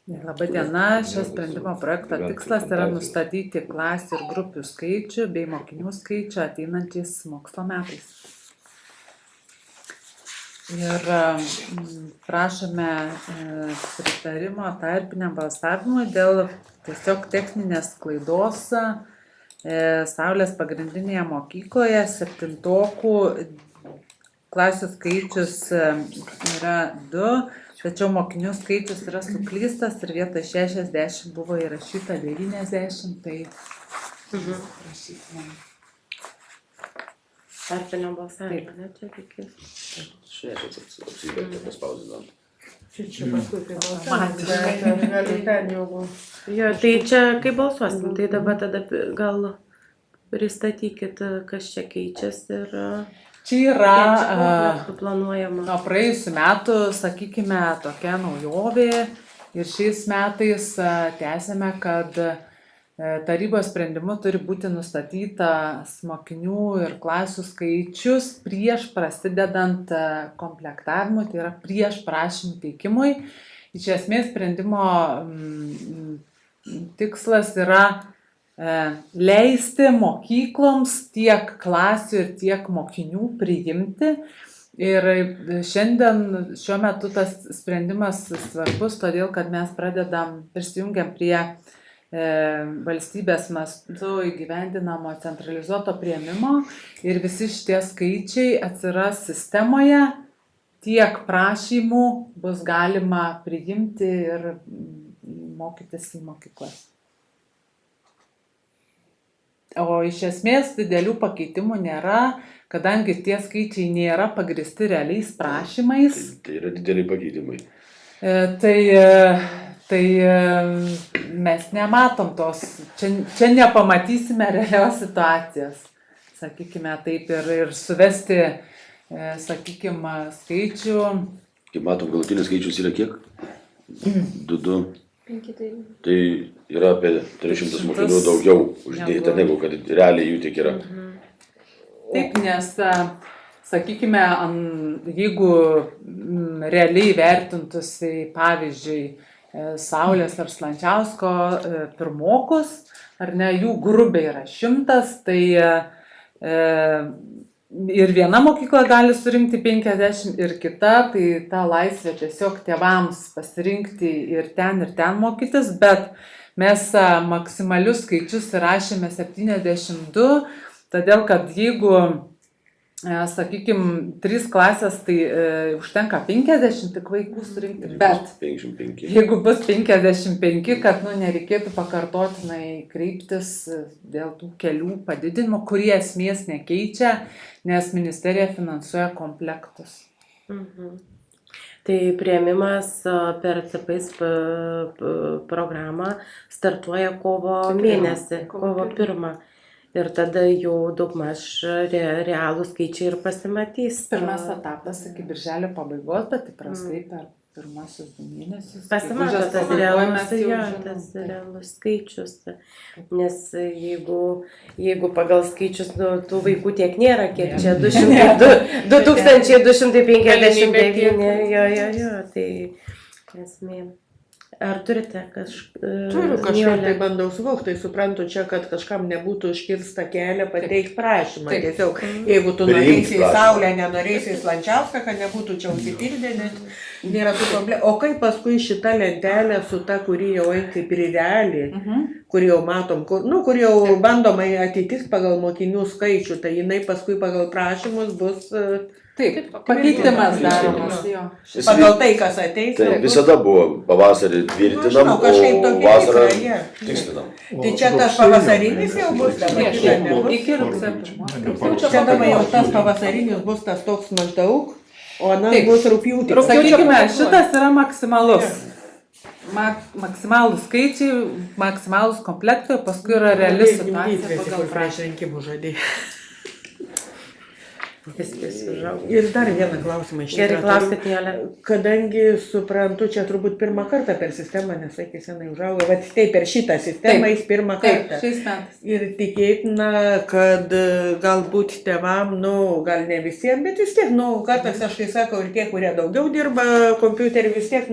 Labą dieną, šio sprendimo projekto tikslas yra nustatyti klasių ir grupių skaičių bei mokinių skaičių ateinančiais mokslo metais. Ir prašome pritarimo tarpiniam balsavimui dėl tiesiog techninės klaidos Saulės pagrindinėje mokykloje 7-okų klasių skaičius yra 2, tačiau mokinių skaičius yra suklystas ir vietoj 60 buvo įrašyta 90, tai prašytume. Tarpinio balsavimo, ne, čia reikės. Šiandien apsivertė, paspausinant. Čia paskui kaip Automatiškai. bet aš galiu ten jau. Jo, tai čia kaip balsuosim, tai dabar tada gal pristatykit, kas čia keičiasi ir Čia yra kiek čia komplektų planuojama. nuo praėjusių metų, sakykime, tokia naujovė ir šiais metais tęsėme, kad tarybos sprendimu turi būti nustatytas mokinių ir klasių skaičius prieš prasidedant komplektavimui, tai yra prieš prašymų teikimui. Iš esmės sprendimo tikslas yra leisti mokykloms tiek klasių ir tiek mokinių priimti. Ir šiandien šiuo metu tas sprendimas svarbus, todėl kad mes prisijungiam prie valstybės mastu įgyvendinamo centralizuoto priėmimo ir visi šitie skaičiai atsiras sistemoje, tiek prašymų bus galima priimti ir mokytis į mokyklas. O iš esmės didelių pakeitimų nėra, kadangi tie skaičiai nėra pagristi realiais prašymais. Tai yra dideliai pakeitimai. Tai mes nematom tos, čia nepamatysime realios situacijos, sakykime taip, ir suvesti, sakykime, skaičių. Kaip matom, galutinis skaičius yra kiek? 2. 5. Tai yra apie 300 mokinių daugiau uždėta, negu kad realiai jų tik yra. Taip, nes, sakykime, jeigu realiai vertintųsi, pavyzdžiui, Saulės ar Slančiausko pirmokus, ar ne, jų grubiai yra 100, tai ir viena mokykla gali surinkti 50 ir kita, tai ta laisvė tiesiog tėvams pasirinkti ir ten mokytis, bet mes maksimalius skaičius įrašėme 72, todėl kad jeigu, sakykime, 3 klasės, tai užtenka 50 tik vaikų surinkti, bet 55. jeigu bus 55, kad nereikėtų pakartotinai kreiptis dėl tų kelių padidinimo, kurie esmės nekeičia, nes ministerija finansuoja komplektus. Tai priėmimas per CPS programą startuoja kovo mėnesį, kovo 1. Ir tada jau daugmaž realų skaičiai ir pasimatys. Pirmas etapas iki birželio pabaigos, bet įprastai per pirmasius 2 mėnesius. Pasimato tas realus skaičius, nes jeigu pagal skaičius tų vaikų tiek nėra, kiek čia 2259, jo, tai esmė. Ar turite Turiu kažkaip tai bandau suvokti, tai suprantu čia, kad kažkam nebūtų užkirsta kelią pateikti prašymą. Tiesiog, jeigu tu norėsi į Saulę, nenorėsi į Slančiauską, kad nebūtų čia užsipildė, nėra tų problemų. O kaip paskui šita lentelė su ta, kuri jau kaip ir ideali, kur jau matom, kur jau bandoma atitikti pagal mokinių skaičių, tai jinai paskui pagal prašymus bus... Taip, pakeitimas daromas, jo. Pagal tai, kas ateis. Tai visada buvo pavasarį tvirtinam, o vasarą tikslinam. Tai čia tas pavasarinis jau bus dabar. Iki rugsėjo. Čia dabar jau tas pavasarinis bus tas toks maždaug, o anas bus rugpjūtį. Sakykime, šitas yra maksimalus. Maksimalūs skaičiai, maksimalūs komplektai, paskui yra reali situacija pagal prašymų žadėjai. Ir dar vieną klausimą iš tikrųjų. Kadangi suprantu, čia turbūt pirmą kartą per sistemą, nes vaikai senai užaugo, bet tai per šitą sistemą jis pirmą kartą. Šiais metais. Ir tikėtina, kad galbūt tėvam, gal ne visiems, bet vis tiek, kartais aš kai sakau, ir tie, kurie daugiau dirba kompiuterį, vis tiek,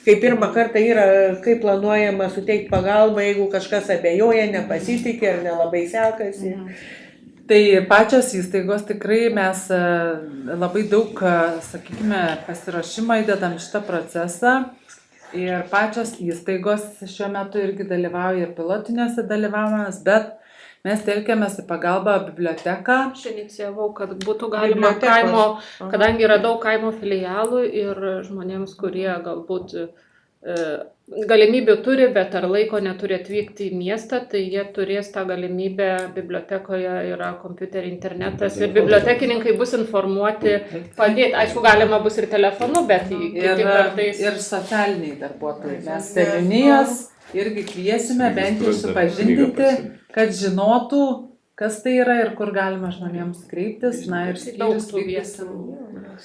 kai pirmą kartą yra, kaip planuojama suteikti pagalbą, jeigu kažkas abejoja, nepasitikė ar nelabai sekasi. Tai pačios įstaigos tikrai mes labai daug, sakykime, pasiruošimą įdedam šitą procesą ir pačios įstaigos šiuo metu irgi dalyvauja ir pilotiniuose dalyvavimas, bet mes telkiamės į pagalbą biblioteką. Aš inicijavau, kad būtų galima kaimo, kadangi yra daug kaimo filialų ir žmonėms, kurie galbūt galimybių turi, bet ar laiko neturi atvykti į miestą, tai jie turės tą galimybę, bibliotekoje yra kompiuteriai, internetas ir bibliotekininkai bus informuoti, padėti. Aišku, galima bus ir telefonu, bet kiti kartais. Ir socialiniai darbuotojai. Mes seniūnijos irgi kviesime bent jau supažindinti, kad žinotų, kas tai yra ir kur galima žmonėms kreiptis. Na ir daug tų vietų.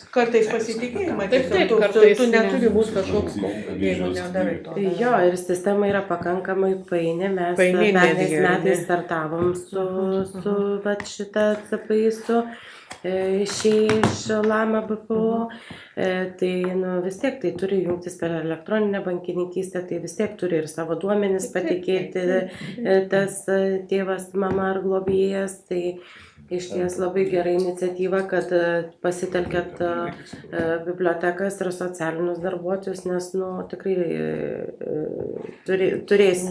Kartais pasitikėjimą, Taip, tiesiog tu neturi būti kažkoks, jeigu nedarai to. Jo, ir sistema yra pakankamai paini. Mes Paini pernais netgi, ar metais ne? startavom su vat šitą CPI-su iš Lama BPO. Tai vis tiek tai turi jungtis per elektroninę bankininkystę, tai vis tiek turi ir savo duomenis patikėti tas tėvas, mama ar globėjas. Tai iš ties labai gera iniciatyva, kad pasitelkėt bibliotekas ir socialinius darbuotojus, nes tikrai turės,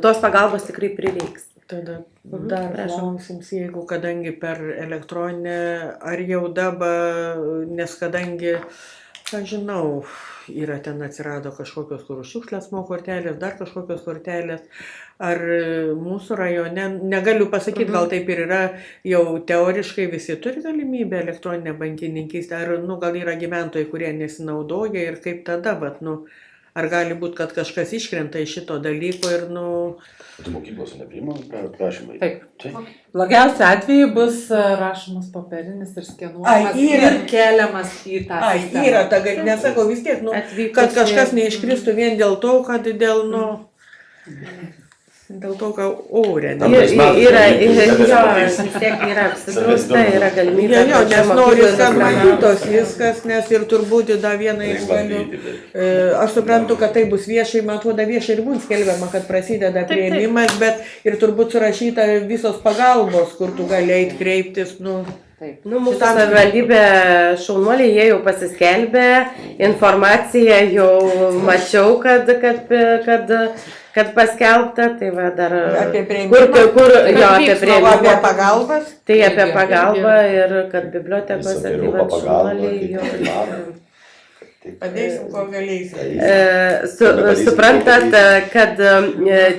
tos pagalbos tikrai prireiks. Tada dar klausims, jeigu kadangi per elektroninę ar jau dabar, nes kadangi, ką žinau, yra ten atsirado kažkokios kur šiukšlės kortelės, dar kažkokios kortelės, ar mūsų rajone, negaliu pasakyti, gal taip ir yra, jau teoriškai visi turi galimybę elektroninę bankininkystę, ar gal yra gyventojai, kurie nesinaudoja ir kaip tada, bet, ar gali būti, kad kažkas iškrenta iš šito dalyko ir, Tu mokyklose nepriima prašymai? Taip. Blogiausiu atveju bus rašomas popierinis ir skenuojamas ir keliamas į tą sistemą. Yra ta galimybė, nesakau vis tiek, kad kažkas neiškristų vien dėl to, kad dėl to, kad ore. Yra apsidrausta, yra galimybė. Nes noriu, kad matytos viskas, nes ir turbūt dar vieną iš galių. Aš suprantu, kad tai bus viešai, man atrodo, viešai ir būtų skelbiama, kad prasideda priėmimas, bet ir turbūt surašyta visos pagalbos, kur tu gali eiti kreiptis. Mūsų savivaldybė šaunuoliai, jie jau pasiskelbė, informaciją jau mačiau, kad paskelbta, tai va dar apie priėmimą, apie pagalbas. Tai apie pagalbą ir kad bibliotekose, tai va šaunuoliai jau. Padėsim, ko galėsim. Suprantat, kad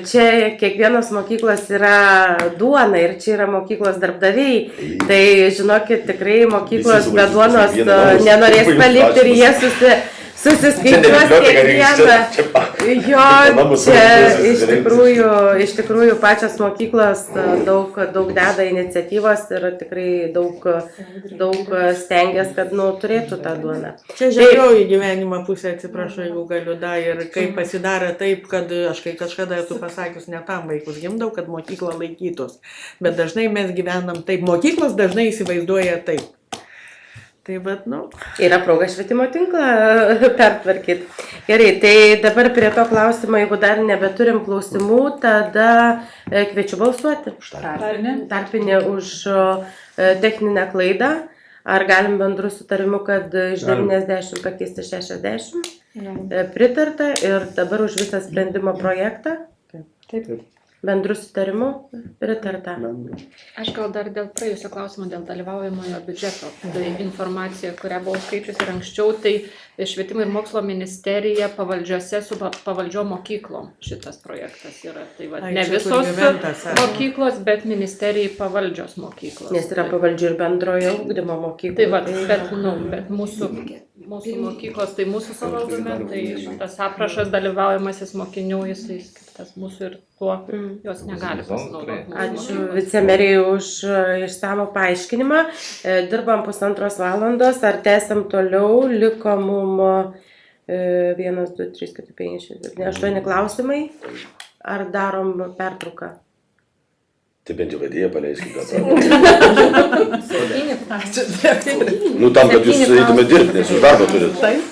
čia kiekvienos mokyklos yra duona ir čia yra mokyklos darbdaviai, tai žinokit, tikrai mokyklos be duonos nenorės palikti ir jie susiskaičiuos kiekvieną. Jo, čia iš tikrųjų pačios mokyklos daug deda iniciatyvos ir tikrai daug stengiasi, kad turėtų tą duoną. Čia žalioji gyvenimo pusė, atsiprašau, jeigu galiu ir kai pasidaro taip, kad aš kai kažkada esu pasakius, ne tam vaikus gimdau, kad mokykla laikytos. Bet dažnai mes gyvenam taip, mokyklos dažnai įsivaizduoja taip. Tai Yra proga švietimo tinklą pertvarkyti. Gerai, tai dabar prie to klausimo, jeigu dar nebeturim klausimų, tada kviečiu balsuoti. Tarpinė už techninę klaidą. Ar galim bendru sutarimu, kad iš 90 pakeisti 60? Pritarta ir dabar už visą sprendimo projektą? Taip. Bendru sutarimu pritarta. Aš gal dar dėl praėjusio klausimo, dėl dalyvaujamojo biudžeto. Tai informacija, kurią buvau skaičius ir anksčiau, tai Švietimo ir mokslo ministerija pavaldžiose su pavaldžiom mokyklom šitas projektas yra. Tai ne visos mokyklos, bet ministerijai pavaldžios mokyklos. Nes yra pavaldžių ir bendrojo ugdymo mokyklų. Tai bet mūsų mokyklos, tai mūsų pavaldume, tai šitas aprašas dalyvaujamasis mokinių, jisai skirtas mūsų ir tuo jos negali pasinaudoti. Ačiū vicemerijai už išsamų paaiškinimą. Dirbam 1,5 valandos, ar tęsiam toliau, liko mum 1, 2, 3, 4, 5, 6, 7, 8 klausimai, ar darom pertrauką? Tai bent jau vedėją paleiskite. Tam, kad jūs eitumėte dirbti, nes jūs darbą turite. Taip.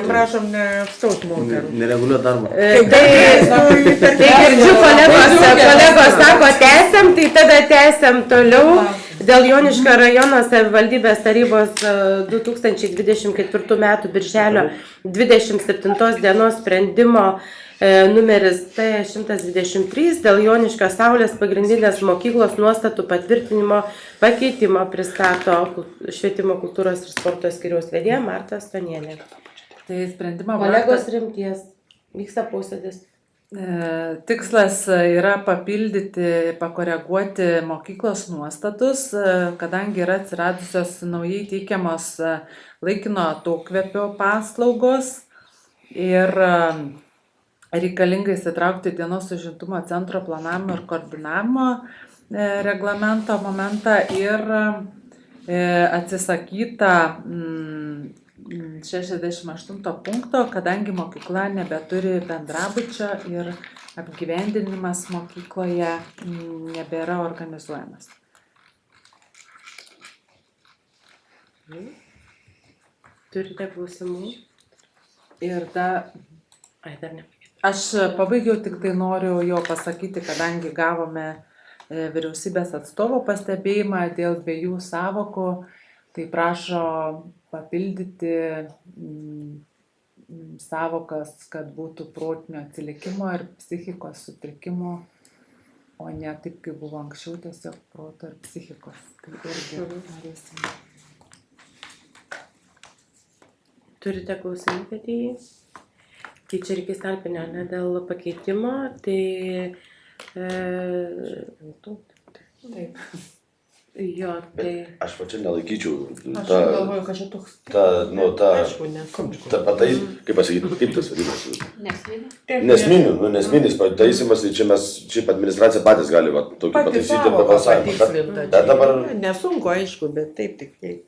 Prašom, neapstaut moterų. Nereguliuot darbo. Tai girdžiu, kolegos sako, tęsiam, tai tada tęsiam toliau. Dėl Joniškio rajono savivaldybės tarybos 2024 m. birželio 27 dienos sprendimo numeris T123 dėl Joniškio Saulės pagrindinės mokyklos nuostatų patvirtinimo pakeitimo pristato Švietimo kultūros ir sporto skyriaus vedėja Marta Stonienė. Tai sprendimo Kolegos rimties. Vyksta posėdis. Tikslas yra papildyti, pakoreguoti mokyklos nuostatus, kadangi yra atsiradusios naujai teikiamos laikino atokvėpio paslaugos ir reikalinga įsitraukti dienos užimtumo centro planavimo ir koordinavimo reglamento momentą ir atsisakyta 68 punkto, kadangi mokykla nebeturi bendrabučio ir apgyvendinimas mokykloje nebėra organizuojamas. Turite klausimų? Ir dar Ai, dar ne. aš pabaigiau, tik tai noriu jau pasakyti, kadangi gavome vyriausybės atstovo pastebėjimą dėl dviejų sąvokų, tai prašo papildyti sąvokas, kad būtų protinio atsilikimo ir psichikos sutrikimo, o ne taip, kaip buvo anksčiau, tiesiog proto ir psichikos. Tai irgi norėsime. Turite klausimų vedėjai? Tai čia reikės talpinio, ne dėl pakeitimo, tai Taip. jo, tai Aš va čia nelaikyčiau Aš galvoju, kad čia toks. ta Nesunku. patais, kaip pasakyti, kaip tas vadinasi? Nesminių. Nesminis pataisimas, tai čia mes, šiaip administracija patys gali va, tokį Pati pataisyti sąvoka be balsavimo. patikslinta. Bet dabar Nesunku, aišku, bet taip tik taip.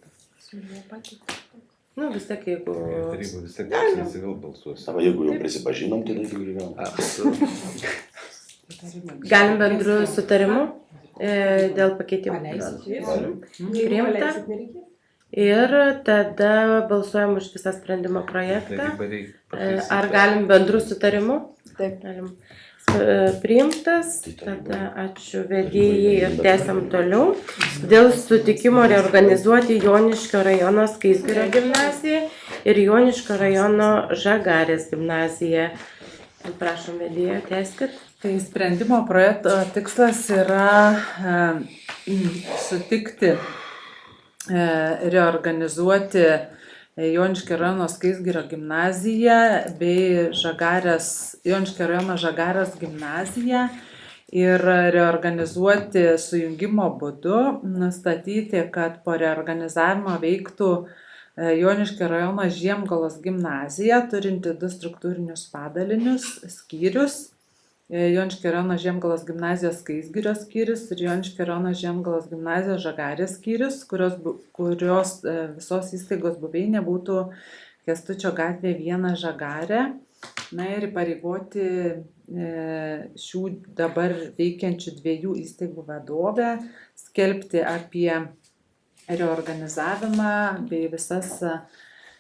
nu, vis tiek, jeigu Taryba vis tiek visi vėl balsuos. savo, jeigu jau prisipažinom, tai reikia gyventi. galim bendru sutarimu dėl pakeitimų. Priimta. Ir tada balsuojam už visą sprendimo projektą. Taryba reikia pataisyti. Ar galim bendru sutarimu? Taip. Galim. Priimtas, tada ačiū vedėjai ir tęsiam toliau. Dėl sutikimo reorganizuoti Joniškio rajono Skaisgirio gimnaziją ir Joniškio rajono Žagarės gimnaziją. Prašom vedėją, tęskit. Tai sprendimo projekto tikslas yra sutikti reorganizuoti Joniškio rajono Skaisgirio gimnaziją bei Joniškio rajono Žagarės gimnaziją ir reorganizuoti sujungimo būdu, nustatyti, kad po reorganizavimo veiktų Joniškio rajono Žiemgalos gimnazija, turinti 2 struktūrinius padalinius, skyrius. Joniškio rajono Žiemgalos gimnazijos Skaisgirio skyrius ir Joniškio rajono Žiemgalos gimnazijos Žagarės skyrius, kurios visos įstaigos buveinė būtų Kęstučio gatvė 1 Žagarė. Na ir įpareigoti šių dabar veikiančių 2 įstaigų vadovę skelbti apie reorganizavimą bei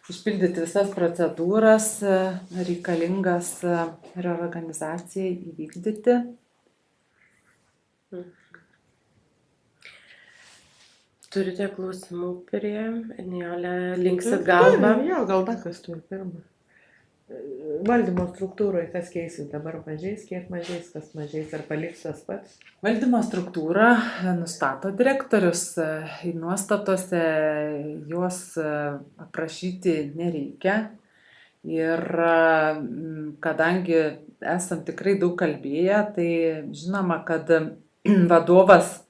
išpildyti visas procedūras reikalingas reorganizacijai įvykdyti. Turite klausimų prie Nijolė, linksit galvą. Jo, gal dar kas turi pirmą. Valdymo struktūroje kas keisis dabar mažės, kiek mažės, kas mažės, ar paliks tas pats? Valdymo struktūrą nustato direktorius. Į nuostatose juos aprašyti nereikia. Ir kadangi esam tikrai daug kalbėję, tai žinoma, kad vadovas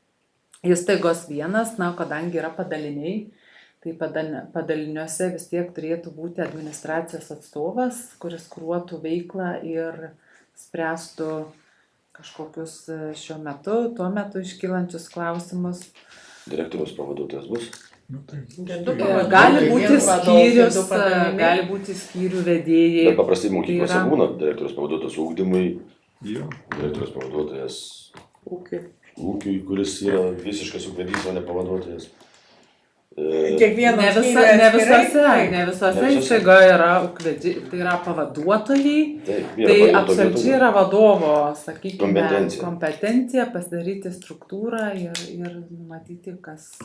įstaigos vienas, na, kadangi yra padaliniai, tai padaliniuose vis tiek turėtų būti administracijos atstovas, kuris kuruotų veiklą ir spręstų kažkokius tuo metu iškylančius klausimus. Direktoriaus pavaduotojas bus. Gali būti skyrius, gali būti skyrių vedėjai. Bet paprastai mokyklose būna direktoriaus pavaduotojas ūkdymui, Jo. direktoriaus pavaduotojas Ūkiui. kuris yra visiškas ūkvedys, o ne pavaduotojas. Ne visose įstaigoje yra ūkvedžiai, tai yra pavaduotojai. Tai absoliučiai yra vadovo, sakykime, kompetencija pasidaryti struktūrą ir numatyti, kas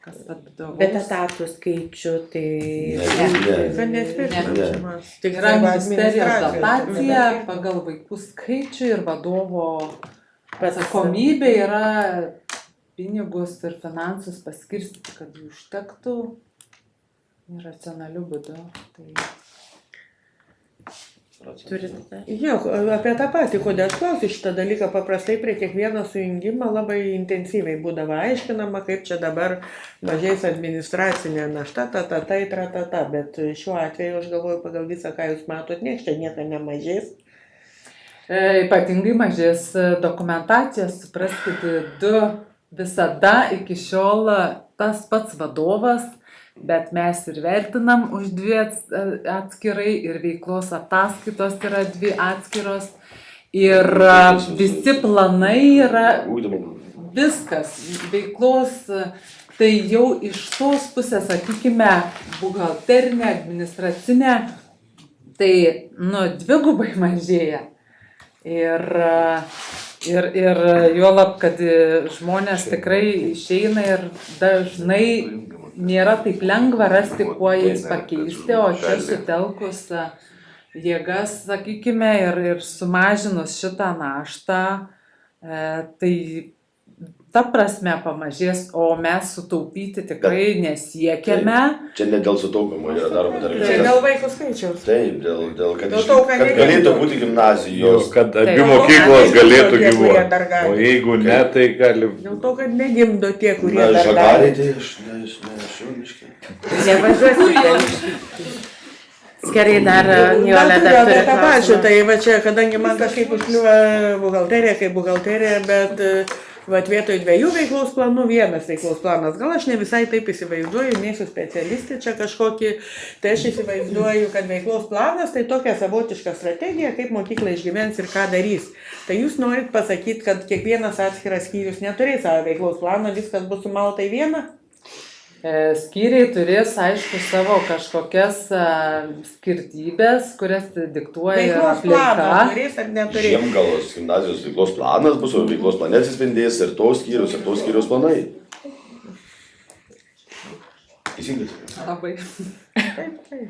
vadovaus. Bet etatų skaičių, tai Tai yra ministerijos dotacija pagal vaikų skaičių ir vadovo atsakomybė yra pinigus ir finansus paskirstyti, kad jų užtektų racionaliu būdu. Tai Turite. Jo, apie tą patį, kodėl aš klausiu šitą dalyką, paprastai prie kiekvieno sujungimo labai intensyviai būdavo aiškinama, kaip čia dabar mažės administracinė našta, bet šiuo atveju aš galvoju pagal visą, ką jūs matot, nieks čia nieko nemažės. Ypatingai mažės dokumentacijos, supraskite, visada iki šiol tas pats vadovas, bet mes ir vertinam už 2 atskirai ir veiklos ataskaitos yra 2 atskiros ir visi planai yra viskas, veiklos, tai jau iš tos pusės, sakykime, buhalterinė, administracinė, tai, dvigubai mažėja. Ir juolab, kad žmonės tikrai išeina ir dažnai nėra taip lengva rasti, kuo jais pakeisti, o čia sutelkus jėgas, sakykime, ir sumažinus šitą naštą, tai ta prasme pamažės, o mes sutaupyti tikrai nesiekiame. Čia ne dėl sutaupimo yra daroma dar Čia dėl vaikų skaičiaus. Taip, kad galėtų būti gimnazijos. Kad abi mokyklos galėtų gyvuoti. O jeigu ne, tai gali... Dėl to, kad negimdo tie, kurie dar Žagarė, tai aš nešioniškai. Nevažiuosiu. Gerai, dar Nijolė dar turi tą pačią, tai va čia, kadangi man kažkaip užkliuva buhalterija, bet vietoj 2 veiklos planų 1 veiklos planas. Gal aš ne visai taip įsivaizduoju, nesu specialistė čia kažkokį, tai aš įsivaizduoju, kad veiklos planas tai tokia savotiška strategija, kaip mokykla išgyvens ir ką darys. Tai jūs norit pasakyti, kad kiekvienas atskiras skyrius neturės savo veiklos plano, viskas bus sumalta į vieną? Skyriai turės, aišku, savo kažkokias skirtybės, kurias diktuoja veiklos aplinka. planą turės ar neturės? Žiemgalos gimnazijos veiklos planas bus, o veiklos plane atsispindės ir tos skyrius planai. Teisingai? Labai. Taip.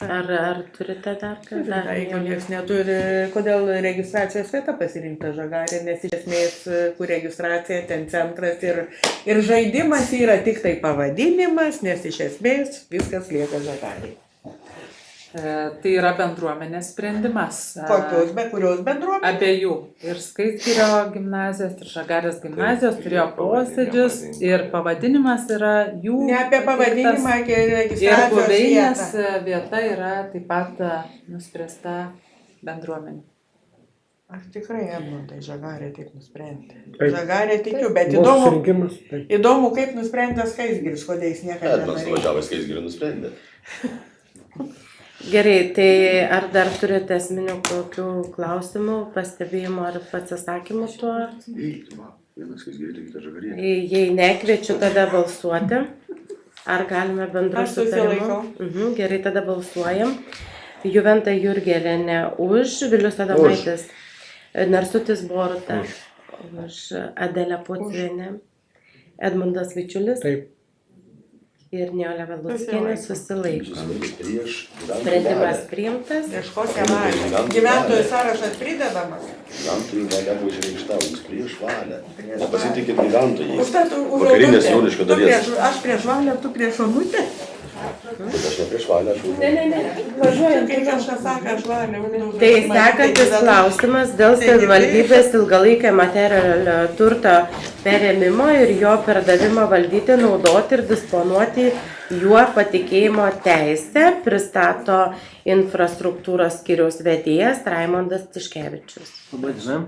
Ar turite dar kažką? Jeigu niekas neturi, kodėl registracijos vieta pasirinkta Žagarė, nes iš esmės, kur registracija, ten centras ir žaidimas yra tik tai pavadinimas, nes iš esmės viskas lieka Žagarė. Tai yra bendruomenės sprendimas. Kurios bendruomenės? Abiejų. Ir Skaistgirio gimnazijos, ir Žagarės gimnazijos turėjo posėdžius ir pavadinimas yra jų. Ne apie pavadinimą, apie Ir registracijos buveinės vietą. vieta yra taip pat nuspręsta bendruomenė. Aš tikrai Edmundai Žagarė taip nusprendė. Taip. Žagarė tikiu, bet Buvo susirinkimas, taip. įdomu, kaip nusprendė Skaistgiris, kodėl jis niekada Edmundas nenorėjo. važiavo į Skaistgirį nusprendė. Gerai, tai ar dar turite esminių kokių klausimų, pastebėjimų ar pasisakymų tuo? Vienas Skaistgirį, tai kitas Žagarė. Jei nekviečiu, tada balsuoti. Ar galime bendru Aš susilaikau. sutarimu? Gerai, tada balsuojam. Juventa Jurgelienė už, Vilius Adomaitis, Narsutis Boruta už, Adelė Pocienė, Edmundas Vaičiulis. Taip. Ir Nijolė Valuckienė susilaiko. Prieš Sprendimas priimtas. Prieš kokią valią? Gyventojų sąrašas pridedamas. Gyventojų valia buvo išreikšta, jūs prieš valią. Nepasitikit gyventojais. Užtat Vakarinės Joniškio dalies. Aš prieš valią, tu prieš Onutę? Bet aš ne prieš valią, aš už. Važiuojam, kai kažkas sako, aš valią. Tai sekantis klausimas dėl savivaldybės ilgalaikio materialio turto perėmimo ir jo perdavimo valdyti, naudoti ir disponuoti juo patikėjimo teisę pristato infrastruktūros skyriaus vedėjas Raimondas Tiškevičius. Labai diena.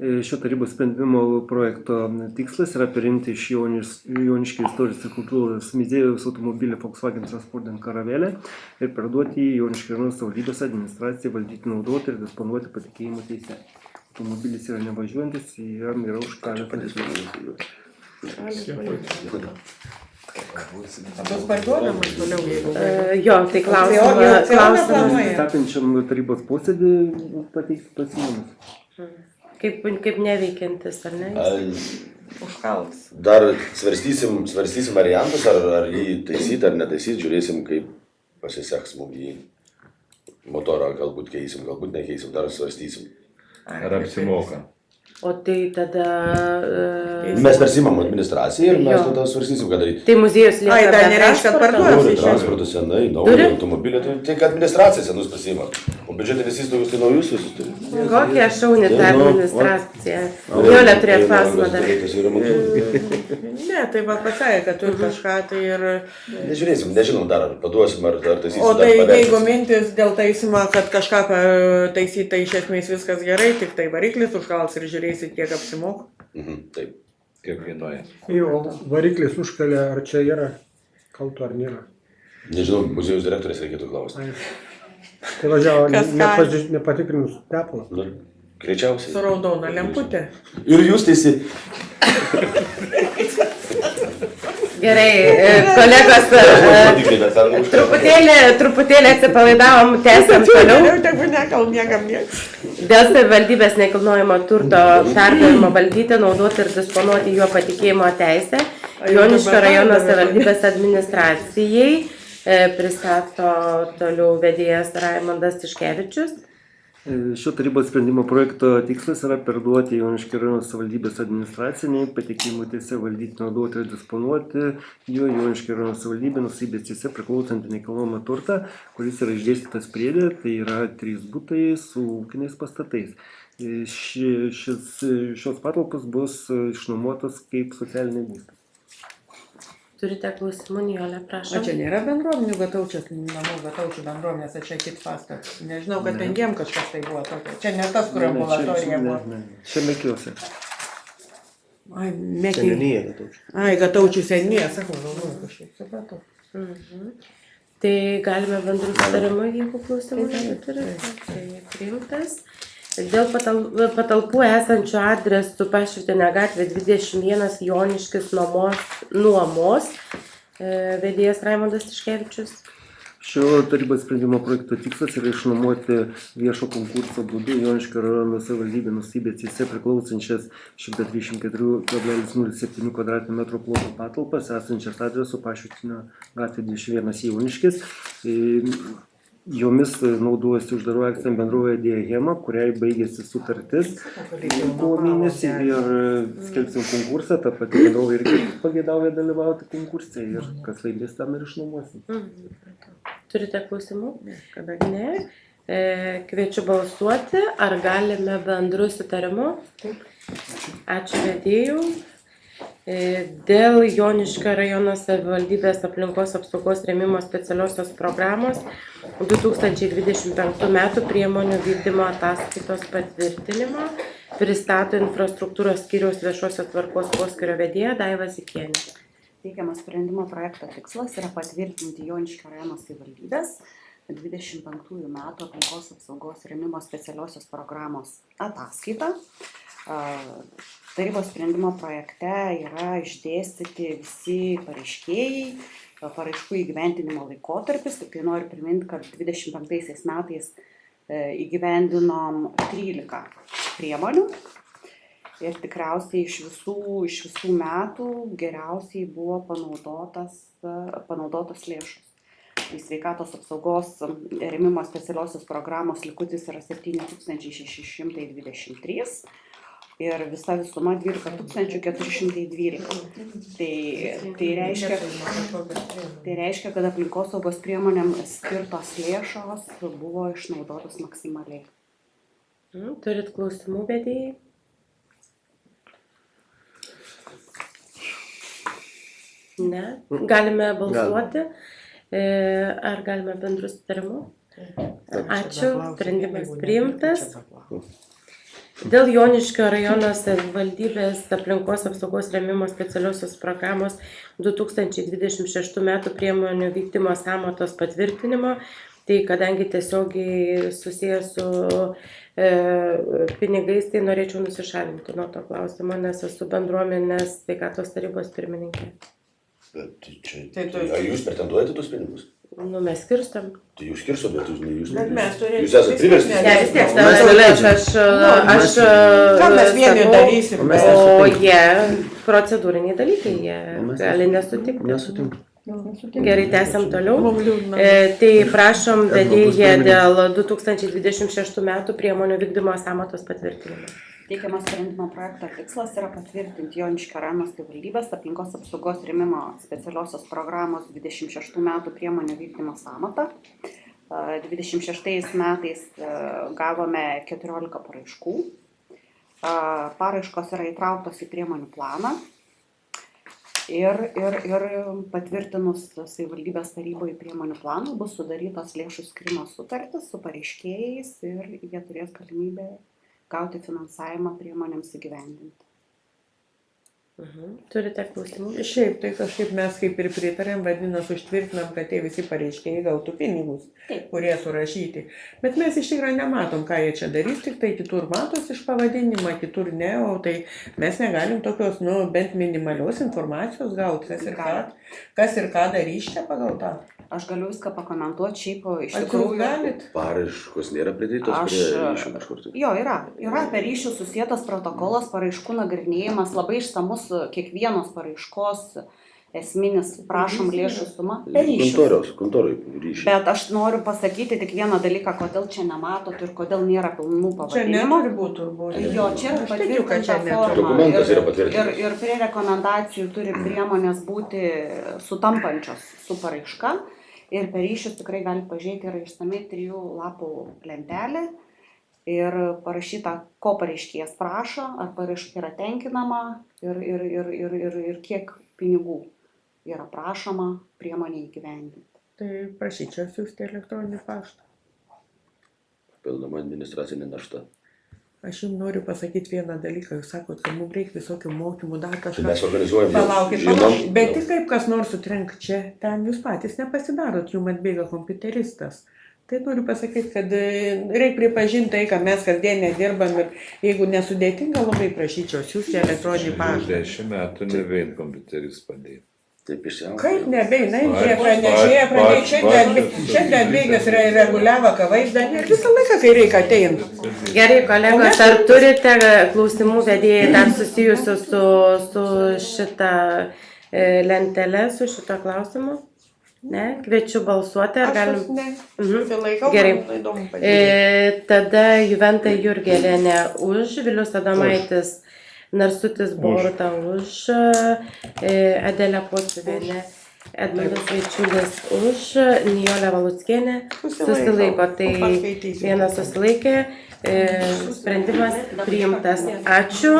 Šio tarybos sprendimo projekto tikslas yra perimti iš Joniškio istorijos ir kultūros muziejaus automobilį Volkswagen Transporting Caravelle ir perduoti į Joniškio rajono savivaldybės administraciją valdyti, naudoti ir disponuoti patikėjimo teisę. Automobilis yra nevažiuojantis, jam yra užkalęs. Bus parduodamas toliau, jeigu. Jo, tai klausimas. Sekančiam tarybos posėdį pateikti pasiūlymus. Kaip neveikiantis, ar ne? Užkals. Dar svarstysim variantus, ar jį taisyti ar netaisyti, žiūrėsim, kaip pasiseks mums jį. Motorą galbūt keisim, galbūt nekeisim, dar svarstysim. Ar apsimoka? O tai tada... Mes persimam administraciją ir mes Jo. tada svarstysim, ką daryti. Tai muziejus lieka Ai, dar be nereiškia, kad transporto? parduos. Turi transporto senai, naują Turi? automobilį, tai tik administracija senus pasima. O biudžetinis įstaigos tai naujus visus turi. Kokia šauni ta Tai, nu, administracija. Jolė turėtų klausimą dar. Ne, tai va pasakė, kad turi kažką tai ir... Nežiūrėsim, nežinom dar, ar paduosim, ar taisysim. O dar tai paversim. jeigu mintis dėl taisymo, kad kažką taisyti, tai iš esmės viskas gerai, tik tai variklis užkals ir žiūrėsit, kiek apsimok. Taip. Kiek kainuoja? Jo, variklis užkalė, ar čia yra kaltų ar nėra. Nežinau, muziejus direktorės reikėtų klausti. Tai važiavo Kas ką? nepatikrinus tepalą. Nu, greičiausiai. Su raudona lemputė. Ir jūs teisi. Gerai, kolegos, truputėlį atsipalaidavom, tęsiam toliau. Tegu nekal niekam nieks. Dėl savivaldybės nekilnojamo turto perdavimo valdyti, naudoti ir disponuoti juo patikėjimo teisę, Joniškio rajono savivaldybės administracijai pristato toliau vedėjas Raimondas Tiškevičius. Šio tarybos sprendimo projekto tikslas yra perduoti Joniškio rajono savivaldybės administraciniai patikėjimo teisę valdyti, naudoti ir disponuoti juo Joniškio rajono savivaldybė nusavybės teise priklausantį nekilnojamą turtą, kuris yra išdėstytas priede, tai yra 3 butai su ūkiniais pastatais. Šios patalpos bus išnuomotos kaip socialiniai būstai. Turite klausimų, Nijolė, O prašom. čia nėra bendruomenių gataučių, namų gataučių bendruomenės, ar čia kit pastas. Nežinau, kad pengiem kažkas tai buvo tokio. Čia ne tas, kur ambulatorija buvo. Čia Mekiuose. Ai, mekiai. Ai, gataučių seniai, sakau, galvoju, kažkaip supratau. Tai galime bendrų sutarimų, jeigu klausimų turite. Tai priimtas. Dėl patalpų esančių adresų Pašvitinė gatvė 21 Joniškis nuomos vedėjas Raimondas Tiškevičius. Šio tarybos sprendimo projekto tikslas yra išnuomoti viešo konkurso būdu Joniškio rajono savivaldybė nusavybės teise priklausančias 134,07 m² ploto patalpas esančias adresu Pašvitinė gatvė 21 Joniškis. Jomis naudojasi uždaroji akcinė bendrovė Diagema, kuriai baigėsi sutartis kovo mėnesį ir skelbsim konkursą, ta pati bendrovė irgi pageidauja dalyvauti konkurse ir kas laimės tam ir išnuomosim. Turite klausimų? Ne. Kviečiu balsuoti, ar galime bendru sutarimu? Ačiū vedėjų. Dėl Joniškio rajono savivaldybės aplinkos apsaugos rėmimo specialiosios programos 2025 metų priemonių vykdymo ataskaitos patvirtinimo pristato infrastruktūros skyriaus viešosios tvarkos poskyrio vedėja Daiva Zikienė. Teikiamas sprendimo projekto tikslas yra patvirtinti Joniškio rajono savivaldybės 25 metų aplinkos apsaugos rėmimo specialiosios programos ataskaitą. Tarybos sprendimo projekte yra išdėstyti visi pareiškėjai, paraiškų įgyvendinimo laikotarpis. Tai noriu priminti, kad 25 metais įgyvendinom 13 priemonių ir tikriausiai iš visų metų geriausiai buvo panaudotos lėšos. Tai sveikatos apsaugos rėmimo specialiosios programos likutis yra 7623 ir visa visuma 12 412. Tai reiškia, kad aplinkosaugos priemonėm skirtos lėšos buvo išnaudotos maksimaliai. Turit klausimų, vedėjai? Ne. Galime balsuoti. Ar galime bendrų sutarimų? Ačiū. Sprendimas priimtas. Dėl Joniškio rajono savivaldybės aplinkos apsaugos rėmimo specialiosios programos 2026 metų priemonių vykdymo sąmatos patvirtinimo, tai kadangi tiesiogiai susijęs su pinigais, tai norėčiau nusišalinti nuo to klausimo, nes esu bendruomenės sveikatos tarybos pirmininkė. Ar jūs pretenduojate tus pinigus? Nu, mes skirstam. Tai jūs skirstot, bet jūs jūs esate priversti. Ne, vis tiek, aš darysim, o jie procedūriniai dalykai, jie gali nesutikti. Gerai, tęsiam toliau. Tai prašom vedėją dėl 2026 metų priemonių vykdymo sąmatos patvirtinimo. Teikiamas sprendimo projekto tikslas yra patvirtinti Joniškio rajono savivaldybės aplinkos apsaugos rėmimo specialiosios programos 26 metų priemonių vykdymo sąmatą. 26 metais gavome 14 paraiškų. Paraiškos yra įtrauktos į priemonių planą ir patvirtinus savivaldybės taryboje priemonių planą bus sudarytos lėšų skyrimo sutartys su pareiškėjais ir jie turės galimybę gauti finansavimą priemonėms įgyvendinti. Turite klausimų? Šiaip tai kažkaip mes kaip ir pritarėm, vadinasi, užtvirtinam, kad tie visi pareiškėjai gautų pinigus, kurie surašyti. Bet mes iš tikrųjų nematom, ką jie čia darys, tik tai kitur matos iš pavadinimą, kitur ne, o tai mes negalim tokios, bent minimalios informacijos gauti, kas ir ką darys čia pagal tą. Aš galiu viską pakomentuoti, šiaip iš Ar jūs tikrųjų... galit? Paraiškos nėra pridėtos prie ryšių kažkur. Jo, yra per ryšių susietas protokolas, paraiškų nagrinėjimas, labai išsamus kiekvienos paraiškos esminis, prašom lėšų sumą per ryšius. Kontoroj ryšiai. Bet aš noriu pasakyti tik vieną dalyką, kodėl čia nematot ir kodėl nėra pilnų Čia pavadinimų. neturi būti turbūt. Jo, čia yra patvirtinta neturi. forma. Dokumentas yra patvirtintas. Ir prie rekomendacijų turi priemonės būti sutampančios su paraiška. Ir per ryšius tikrai gali pažiūrėti, yra išsamiai 3 lapų lentelė ir parašyta, ko pareiškėjas prašo, ar paraiška yra tenkinama ir kiek pinigų yra prašoma priemonė įgyvendinti. Tai prašyčiau siųsti elektroninį paštą. Papildoma administracinė našta. Aš jums noriu pasakyti vieną dalyką, jūs sakot, kad mums reikia visokių mokymų, dar kažką. Tai mes organizuojam, Palaukit, bet tik kaip kas nors sutrenk čia, ten jūs patys nepasidarot, jums atbėga kompiuteristas. Tai noriu pasakyti, kad reikia pripažinti tai, kad mes kasdien nedirbam ir jeigu nesudėtinga, labai prašyčiau siųsti elektroninį paštą. 10 metų nevein kompiuteris padėjo. Taip išsiaugia. Kaip nebeina, jie pranešė, šiandien bėgas reguliavo vaizdą ir visą laiką, kai reikia ateina. Gerai, kolegos, ar turite klausimų vedėjai dar susijusių su šitą lentelę, su šito klausimu? Ne? Kviečiu balsuoti, ar galim? Aš ne, susilaikau, Gerai. man įdomu pažiūrėti. Tada Juventa Jurgelienė už, Vilius Adomaitis Narsutis Boruta už, Adelė Pociuvienė, Edmundas Vaičiulis už, Nijolė Valuckienė susilaiko. Tai vienas susilaikė, sprendimas priimtas. Ačiū.